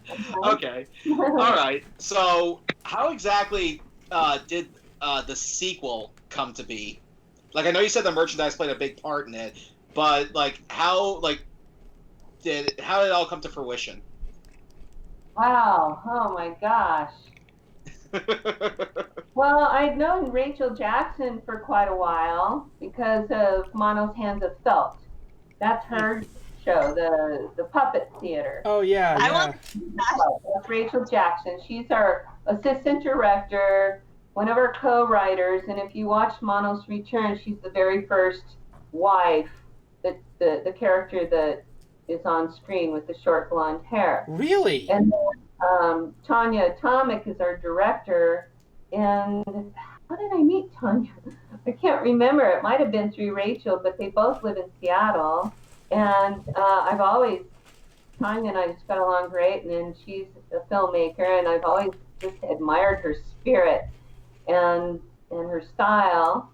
Okay. All right. So, how exactly did the sequel come to be? Like, I know you said the merchandise played a big part in it, but like, how did it all come to fruition? Wow. Oh my gosh. Well, I'd known Rachel Jackson for quite a while because of Manos Hands of Felt. That's her show, the Puppet Theater. oh yeah, I yeah. want That's Rachel Jackson. She's our assistant director, one of our co-writers, and if you watch Manos Return, she's the very first wife, the character that is on screen with the short blonde hair. Really? And Tanya Atomic is our director. And how did I meet Tanya? I can't remember. It might have been through Rachel, but they both live in Seattle. And Tanya and I just got along great. And then she's a filmmaker, and I've always just admired her spirit and her style.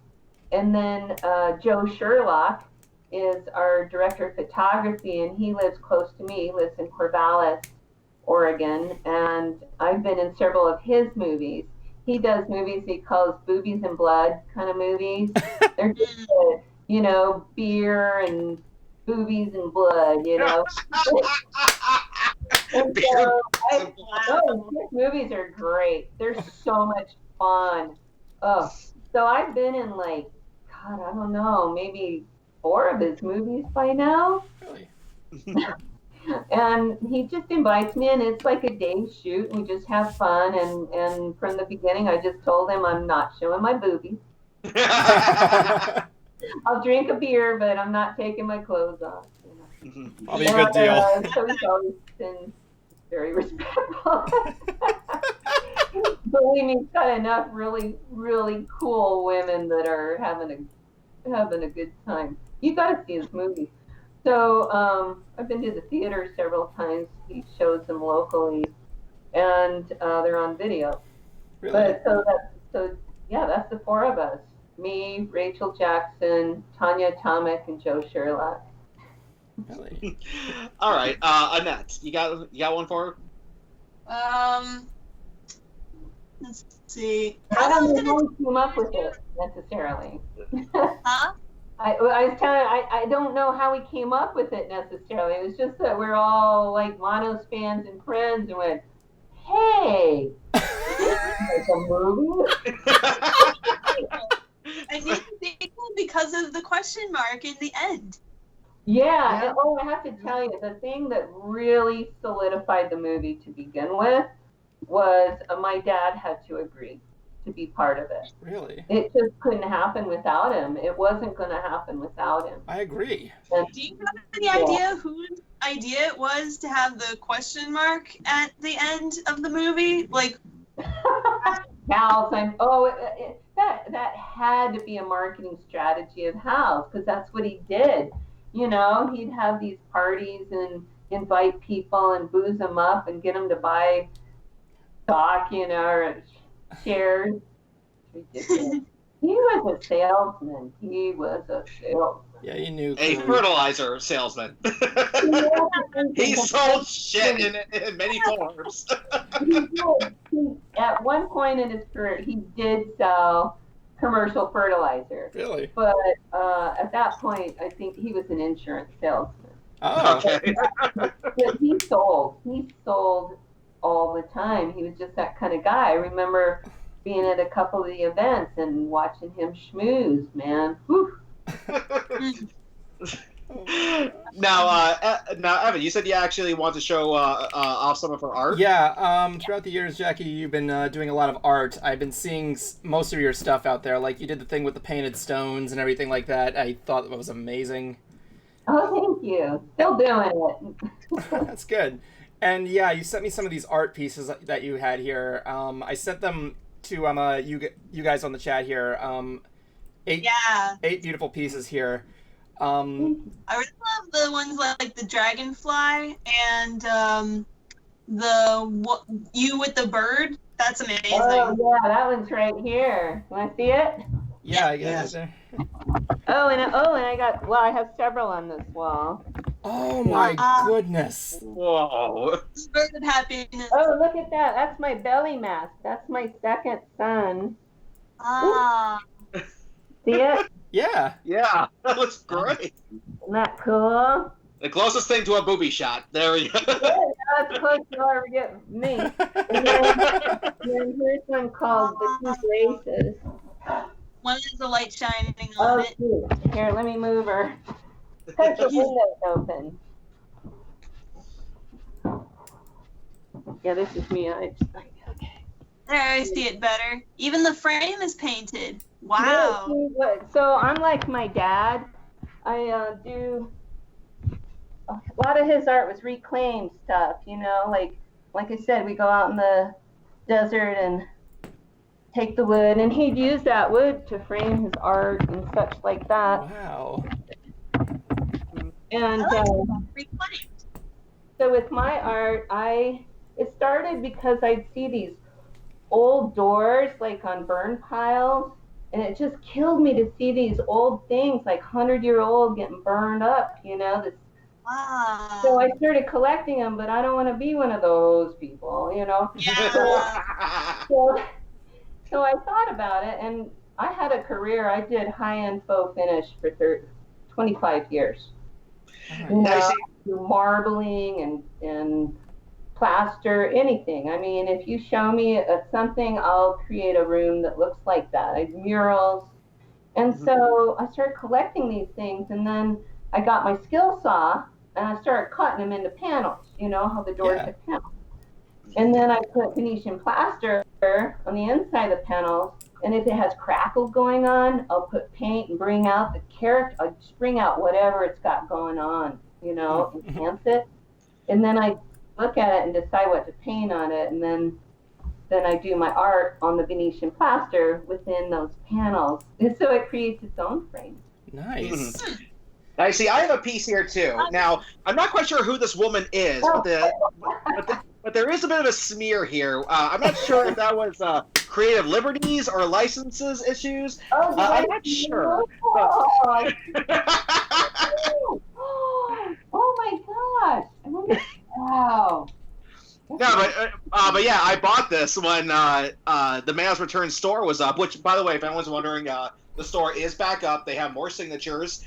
And then Joe Sherlock is our director of photography, and he lives close to me. He lives in Corvallis, Oregon, and I've been in several of his movies. He does movies he calls boobies and blood kind of movies. They're just, beer and boobies and blood, And so his movies are great. They're so much fun. Oh, so I've been in God, I don't know, maybe 4 of his movies by now. Really? And he just invites me, and it's like a day shoot. We just have fun, and from the beginning, I just told him I'm not showing my boobies. I'll drink a beer, but I'm not taking my clothes off. Probably a good deal. So he's always been very respectful. Believe me, he's got enough really, really cool women that are having a good time. You got to see his movies. So I've been to the theater several times. He shows them locally, and they're on video. Really? But that's the 4 of us: me, Rachel Jackson, Tanya Atomic, and Joe Sherlock. Really? All right, Annette, you got one for her? Let's see. I don't know how we came up with it necessarily. Huh? I was telling I don't know how we came up with it necessarily. It was just that we're all like Manos fans and friends and went, hey, it's a movie. I need to think because of the question mark in the end. Yeah. And, I have to tell you, the thing that really solidified the movie to begin with was my dad had to agree to be part of it. Really? It just couldn't happen without him. It wasn't going to happen without him. I agree. And, Do you have any idea whose idea it was to have the question mark at the end of the movie? Like, Hal's, that had to be a marketing strategy of Hal's, because that's what he did. He'd have these parties and invite people and booze them up and get them to buy stock, or shares. It's ridiculous. He was a salesman. Yeah, you knew. A fertilizer salesman. He sold shit in many forms. At one point in his career, he did sell commercial fertilizer. Really? But at that point, I think he was an insurance salesman. Oh. Okay. But he sold all the time. He was just that kind of guy. I remember being at a couple of the events and watching him schmooze, man. Whew. Now, Evan, you said you actually want to show off some of her art. Yeah. Throughout the years, Jackie, you've been doing a lot of art. I've been seeing most of your stuff out there. Like you did the thing with the painted stones and everything like that. I thought it was amazing. Oh, thank you. Still doing it. That's good. And yeah, you sent me some of these art pieces that you had here. I sent them to you guys on the chat here. Eight beautiful pieces here. I really love the ones like the dragonfly and you with the bird. That's amazing. Oh yeah, that one's right here. Want to see it? Yeah, I guess. Yeah. Oh, and I got. Well, I have several on this wall. Oh my goodness! Whoa! Bird of happiness. Oh, look at that. That's my belly mask. That's my second son. Ah. See it? Yeah. Yeah, that looks great. Isn't that cool? The closest thing to a booby shot. There we go. Yeah, that's close you'll ever get me. And then here's one called The Two Races. One is the light shining on it. Cute. Here, let me move her. Because the window's open. Yeah, this is me. Okay. There, I see it better. Even the frame is painted. Wow. Yeah, so I'm like my dad. I do a lot of his art was reclaimed stuff, you know, like I said, we go out in the desert and take the wood, and he'd use that wood to frame his art and such like that. Wow. And reclaimed. so with my art, it started because I'd see these old doors like on burn piles, and it just killed me to see these old things like 100-year-old getting burned up, you know. Wow. So I started collecting them, but I don't want to be one of those people, you know. Yeah. So I thought about it, and I had a career. I did high-end faux finish for 25 years. You know, marbling and plaster, anything. I mean, if you show me something, I'll create a room that looks like that. I murals. And so I started collecting these things, and then I got my skill saw, and I started cutting them into panels, you know, how the doors have panels. And then I put Venetian plaster on the inside of the panels, and if it has crackle going on, I'll put paint and bring out the character. I'll just bring out whatever it's got going on, you know, enhance it. And then I look at it and decide what to paint on it, and then I do my art on the Venetian plaster within those panels. And so it creates its own frame. Nice. I see. I have a piece here too. Now, I'm not quite sure who this woman is, but there is a bit of a smear here. I'm not sure if that was creative liberties or licenses issues. I'm not sure. Oh my gosh! Wow. Yeah, but yeah, I bought this when the Manos Return store was up. Which, by the way, if anyone's wondering, the store is back up. They have more signatures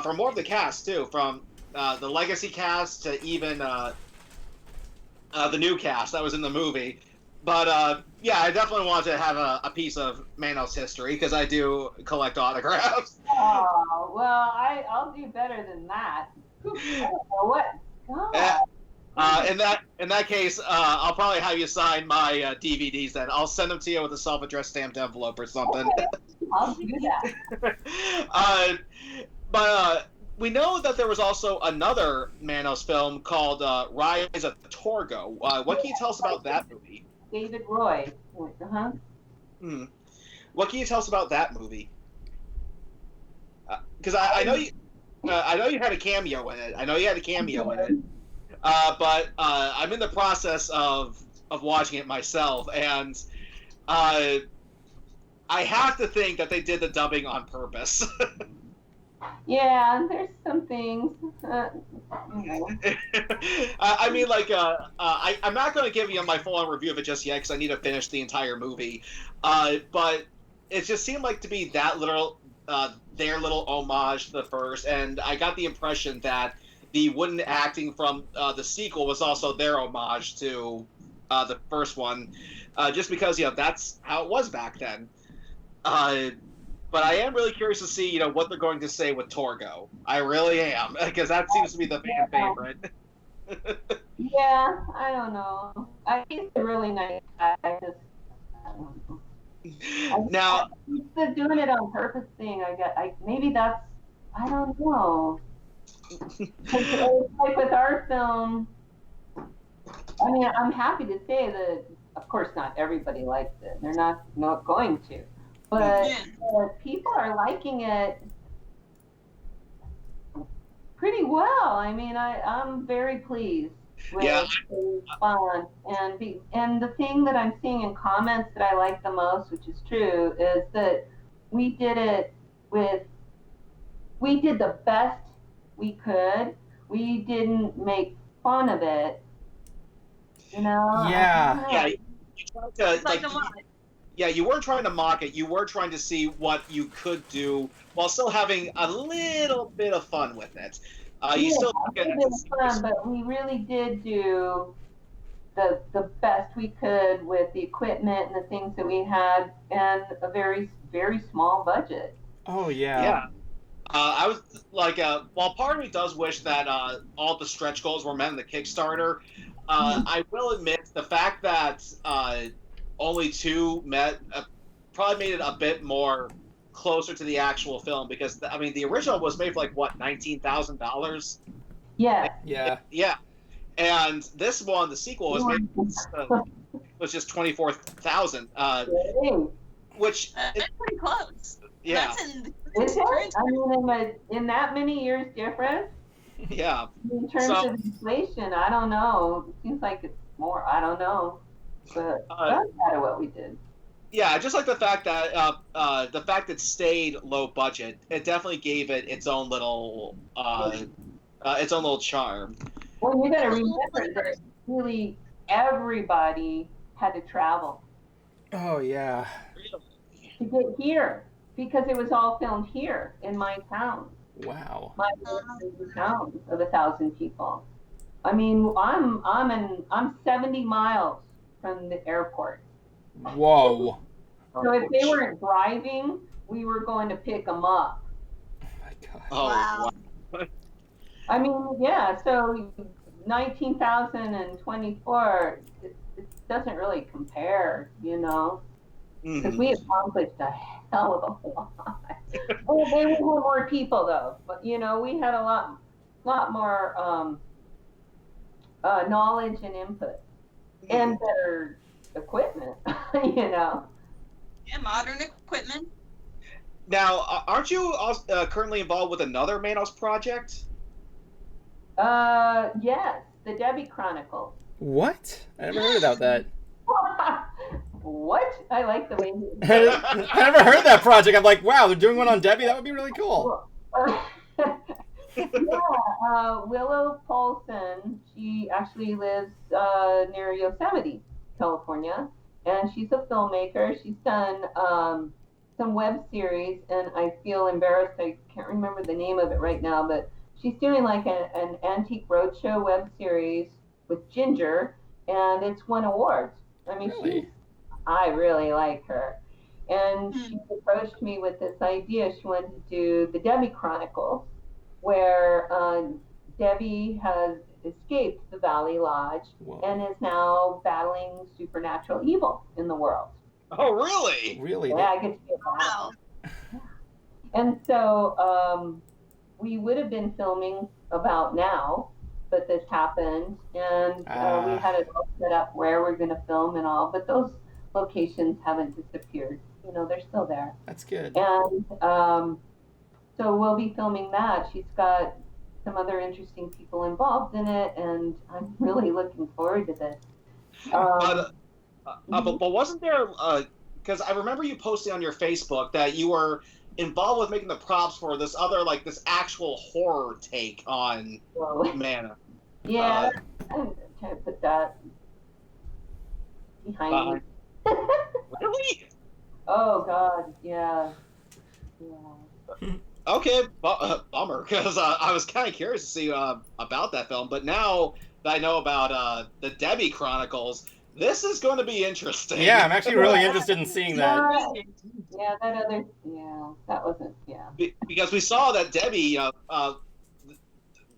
from more of the cast too, from the legacy cast to even the new cast that was in the movie. But yeah, I definitely want to have a piece of Manos history because I do collect autographs. Oh well, I'll do better than that. I don't know what. God. In that case, I'll probably have you sign my DVDs. Then I'll send them to you with a self-addressed stamped envelope or something. I'll do that. But we know that there was also another Manos film called Rise of Torgo. What can you tell us about that movie? David Roy. Uh-huh. What can you tell us about that movie? Because I know you had a cameo in it. But I'm in the process of watching it myself, and I have to think that they did the dubbing on purpose. Yeah, there's some things. I mean, like, I'm not going to give you my full-on review of it just yet because I need to finish the entire movie. But it just seemed like to be that little, their little homage to the first, and I got the impression that the wooden acting from the sequel was also their homage to the first one, just because, you know, that's how it was back then. But But I am really curious to see, what they're going to say with Torgo. I really am, because that seems to be the fan favorite. Yeah, I don't know. He's a really nice guy. I don't know. Now, The doing it on purpose thing, maybe that's, I don't know. Like with our film, I mean, I'm happy to say that, of course, not everybody likes it. They're not going to. But people are liking it pretty well. I mean, I'm very pleased with the response. And the thing that I'm seeing in comments that I like the most, which is true, is that we did the best we could. We didn't make fun of it. Yeah. You weren't trying to mock it. You were trying to see what you could do while still having a little bit of fun with it. You still get fun, but we really did do the best we could with the equipment and the things that we had, and a very, very small budget. Oh yeah. Yeah. I was like, while part of me does wish that all the stretch goals were met in the Kickstarter, I will admit the fact that only 2 met probably made it a bit more closer to the actual film, because the original was made for like what, $19,000? Yeah. Yeah. And this one, the sequel, was made was just $24,000. Which that's pretty close. Yeah. That's in in that many years difference. Yeah. In terms of inflation, I don't know. It seems like it's more. I don't know. But that's kind of what we did. Yeah, just like the fact that it stayed low budget, it definitely gave it its own little charm. Well, you got to remember that really everybody had to travel. Oh yeah. To get here, because it was all filmed here in my town. Wow. My town of 1,000 people. I mean, I'm 70 miles from the airport. Whoa. So if they weren't driving, we were going to pick them up. Oh my God. Oh, wow. I mean, yeah. So 19,024, it doesn't really compare, because we accomplished a hell of a lot. Well, they were more people though, but we had a lot more knowledge and input, and better equipment. Yeah, modern equipment. Now, aren't you currently involved with another Manos project? Yes, the Debbie Chronicles. What? I never heard about that. What? I like the way I never heard that project. I'm like, wow, they're doing one on Debbie? That would be really cool. Yeah, Willow Paulson, she actually lives near Yosemite, California, and she's a filmmaker. She's done some web series, and I feel embarrassed. I can't remember the name of it right now, but she's doing like an Antique Roadshow web series with Ginger, and it's won awards. I mean, Really? I really like her. And she approached me with this idea. She wanted to do the Debbie Chronicles, where Debbie has escaped the Valley Lodge and is now battling supernatural evil in the world. Oh, really? Really? Yeah, I get to get that. Wow. And so we would have been filming about now, but this happened, and we had it all set up where we're going to film and all, but those locations haven't disappeared. They're still there. That's good. And so we'll be filming that. She's got some other interesting people involved in it, and I'm really looking forward to this. But wasn't there, because I remember you posting on your Facebook that you were involved with making the props for this other, this actual horror take on Mana. Yeah, I'm trying to put that behind me. Really? Oh, God, yeah. Okay, bummer, because I was kind of curious to see about that film, but now that I know about the Debbie Chronicles, this is going to be interesting. Yeah, I'm actually really interested in seeing that. That wasn't. Because we saw that Debbie,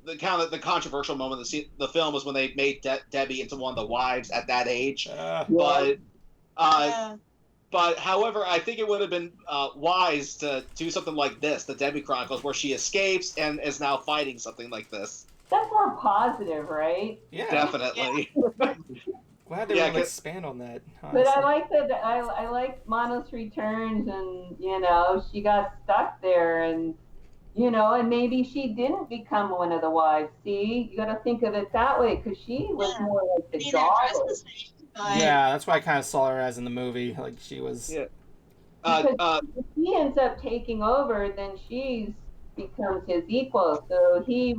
the controversial moment of the film was when they made Debbie into one of the wives at that age. But however, I think it would have been wise to do something like this, the Debbie Chronicles, where she escapes and is now fighting something like this. That's more positive, right? Yeah, definitely. Glad they were able to expand on that. Honestly. But I like that. I like Manos returns, and she got stuck there, and and maybe she didn't become one of the wives. See, you got to think of it that way, because she was more like the daughter. Yeah, that's why I kind of saw her as in the movie. Like she was. Yeah. If he ends up taking over, then she becomes his equal. So he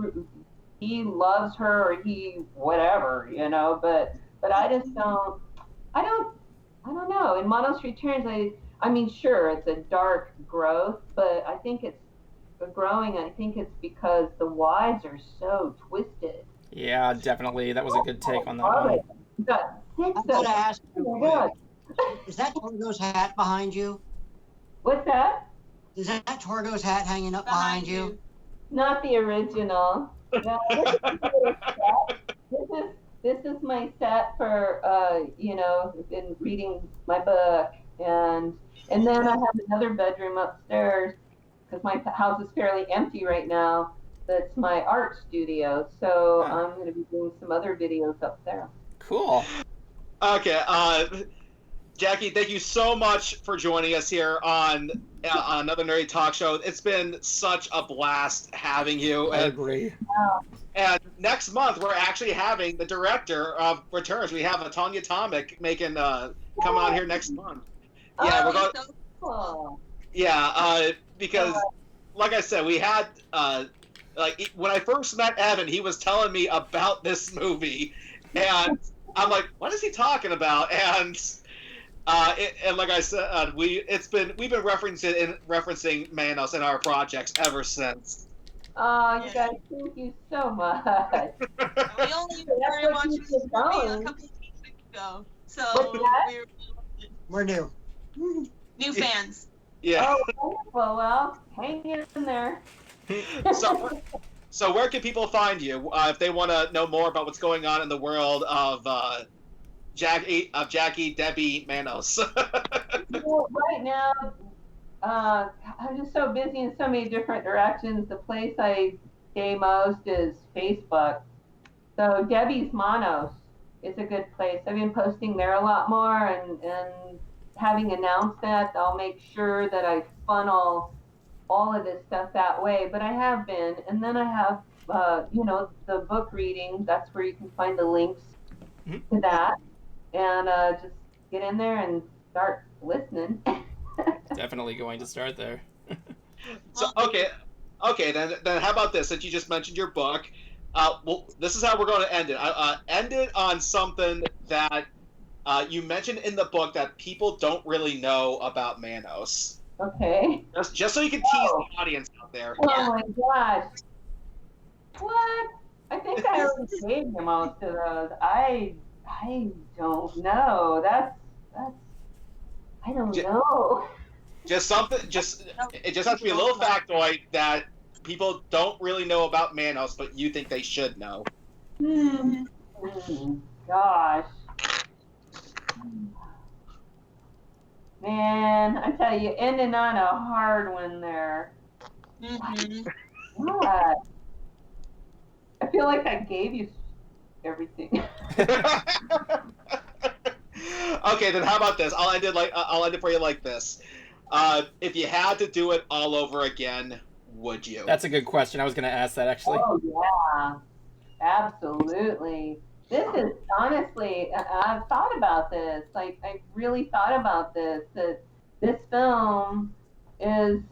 loves her, or he whatever, But I just don't. I don't know. In Manos Returns, I mean, sure, it's a dark growth, but I think it's growing. I think it's because the wives are so twisted. Yeah, definitely. That was a good take on that one. I'm going to ask you, is that Torgo's hat behind you? What's that? Is that Torgo's hat hanging up behind you? Not the original. No, this is my set for in reading my book, and then I have another bedroom upstairs because my house is fairly empty right now. That's my art studio, so I'm going to be doing some other videos up there. Cool. Okay, Jackey, thank you so much for joining us here on another Nerdy Talk Show. It's been such a blast having you. I agree. And next month, we're actually having the director of Returns. We have Tanya Tomic coming on here next month. Yeah, we're going. So cool. Yeah, because like I said, we had when I first met Evan, he was telling me about this movie, and I'm like, what is he talking about? And like I said, we've been referencing Manos in our projects ever since. Oh, you guys, thank you so much. We only started watching this movie a couple of weeks ago, so we're new. New fans. Yeah. Oh, wonderful. Well, hang in there. So where can people find you if they want to know more about what's going on in the world of Jackey, Debbie, Manos? Right now, I'm just so busy in so many different directions. The place I stay most is Facebook. So Debbie's Manos is a good place. I've been posting there a lot more, and having announced that, I'll make sure that I funnel all of this stuff that way. But I have been, and then I have, the book reading. That's where you can find the links to that, and just get in there and start listening. Definitely going to start there. So okay, then how about this? Since you just mentioned your book, well, this is how we're going to end it. End it on something that you mentioned in the book that people don't really know about Manos. Okay. Just so you can tease the audience out there. Oh my gosh. What? I think I already gave you most of those. I don't know. That's I don't know. Just something. It just has to be a little factoid that people don't really know about Manos, but you think they should know. Gosh. Man, I tell you, ending on a hard one there. God. I feel like I gave you everything. Okay, then how about this? I'll end it for you like this. If you had to do it all over again, would you? That's a good question. I was going to ask that actually. Oh yeah, absolutely. This is honestly, I've thought about this. Like, I really thought about this. That this film is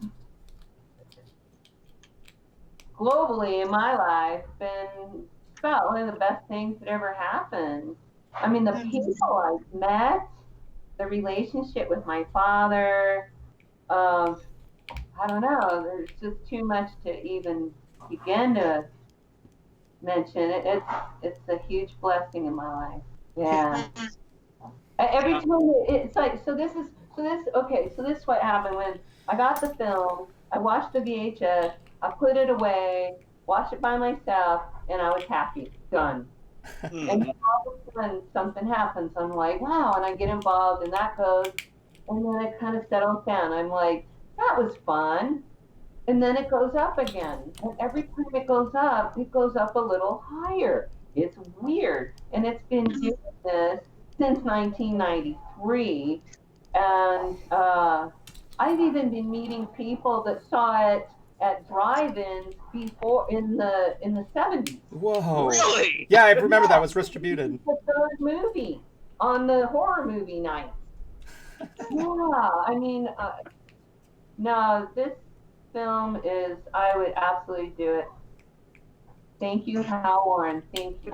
globally in my life been about one of the best things that ever happened. I mean, the people I've met, the relationship with my father. I don't know. There's just too much to even begin to mention. It's a huge blessing in my life. Yeah. Every time it's like, so this is what happened when I got the film. I watched the VHS. I put it away, watched it by myself, and I was happy. Done. And then all of a sudden something happens. I'm like, wow, and I get involved, and that goes, and then it kind of settles down. I'm like, that was fun. And then it goes up again. And every time it goes up a little higher. It's weird. And it's been doing this since 1993. And I've even been meeting people that saw it at drive-ins before in the 70s. Whoa. Really? Yeah, I remember that was distributed. The third movie on the horror movie night. Yeah, I mean, no, this film is, I would absolutely do it. Thank you, Hal Warren. Thank you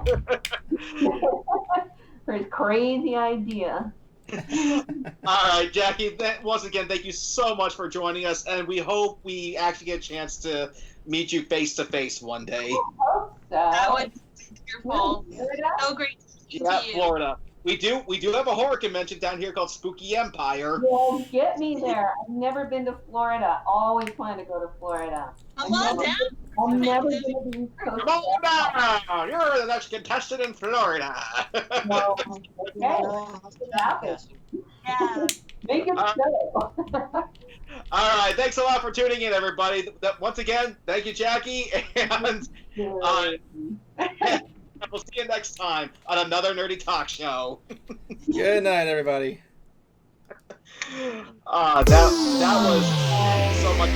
for his crazy idea. All right, Jackey, once again, thank you so much for joining us, and we hope we actually get a chance to meet you face to face one day. I hope so. That would be wonderful. So great to meet you. Florida. We do have a horror convention down here called Spooky Empire. Well, get me there. I've never been to Florida. Always plan to go to Florida. Come on down. I'm never going to be Come on down! You're the next contestant in Florida. No, okay. It happens. Yeah. Make it so. All right, thanks a lot for tuning in, everybody. Once again, thank you, Jackey, and we'll see you next time on another Nerdy Talk Show. Good night, everybody. That was so much.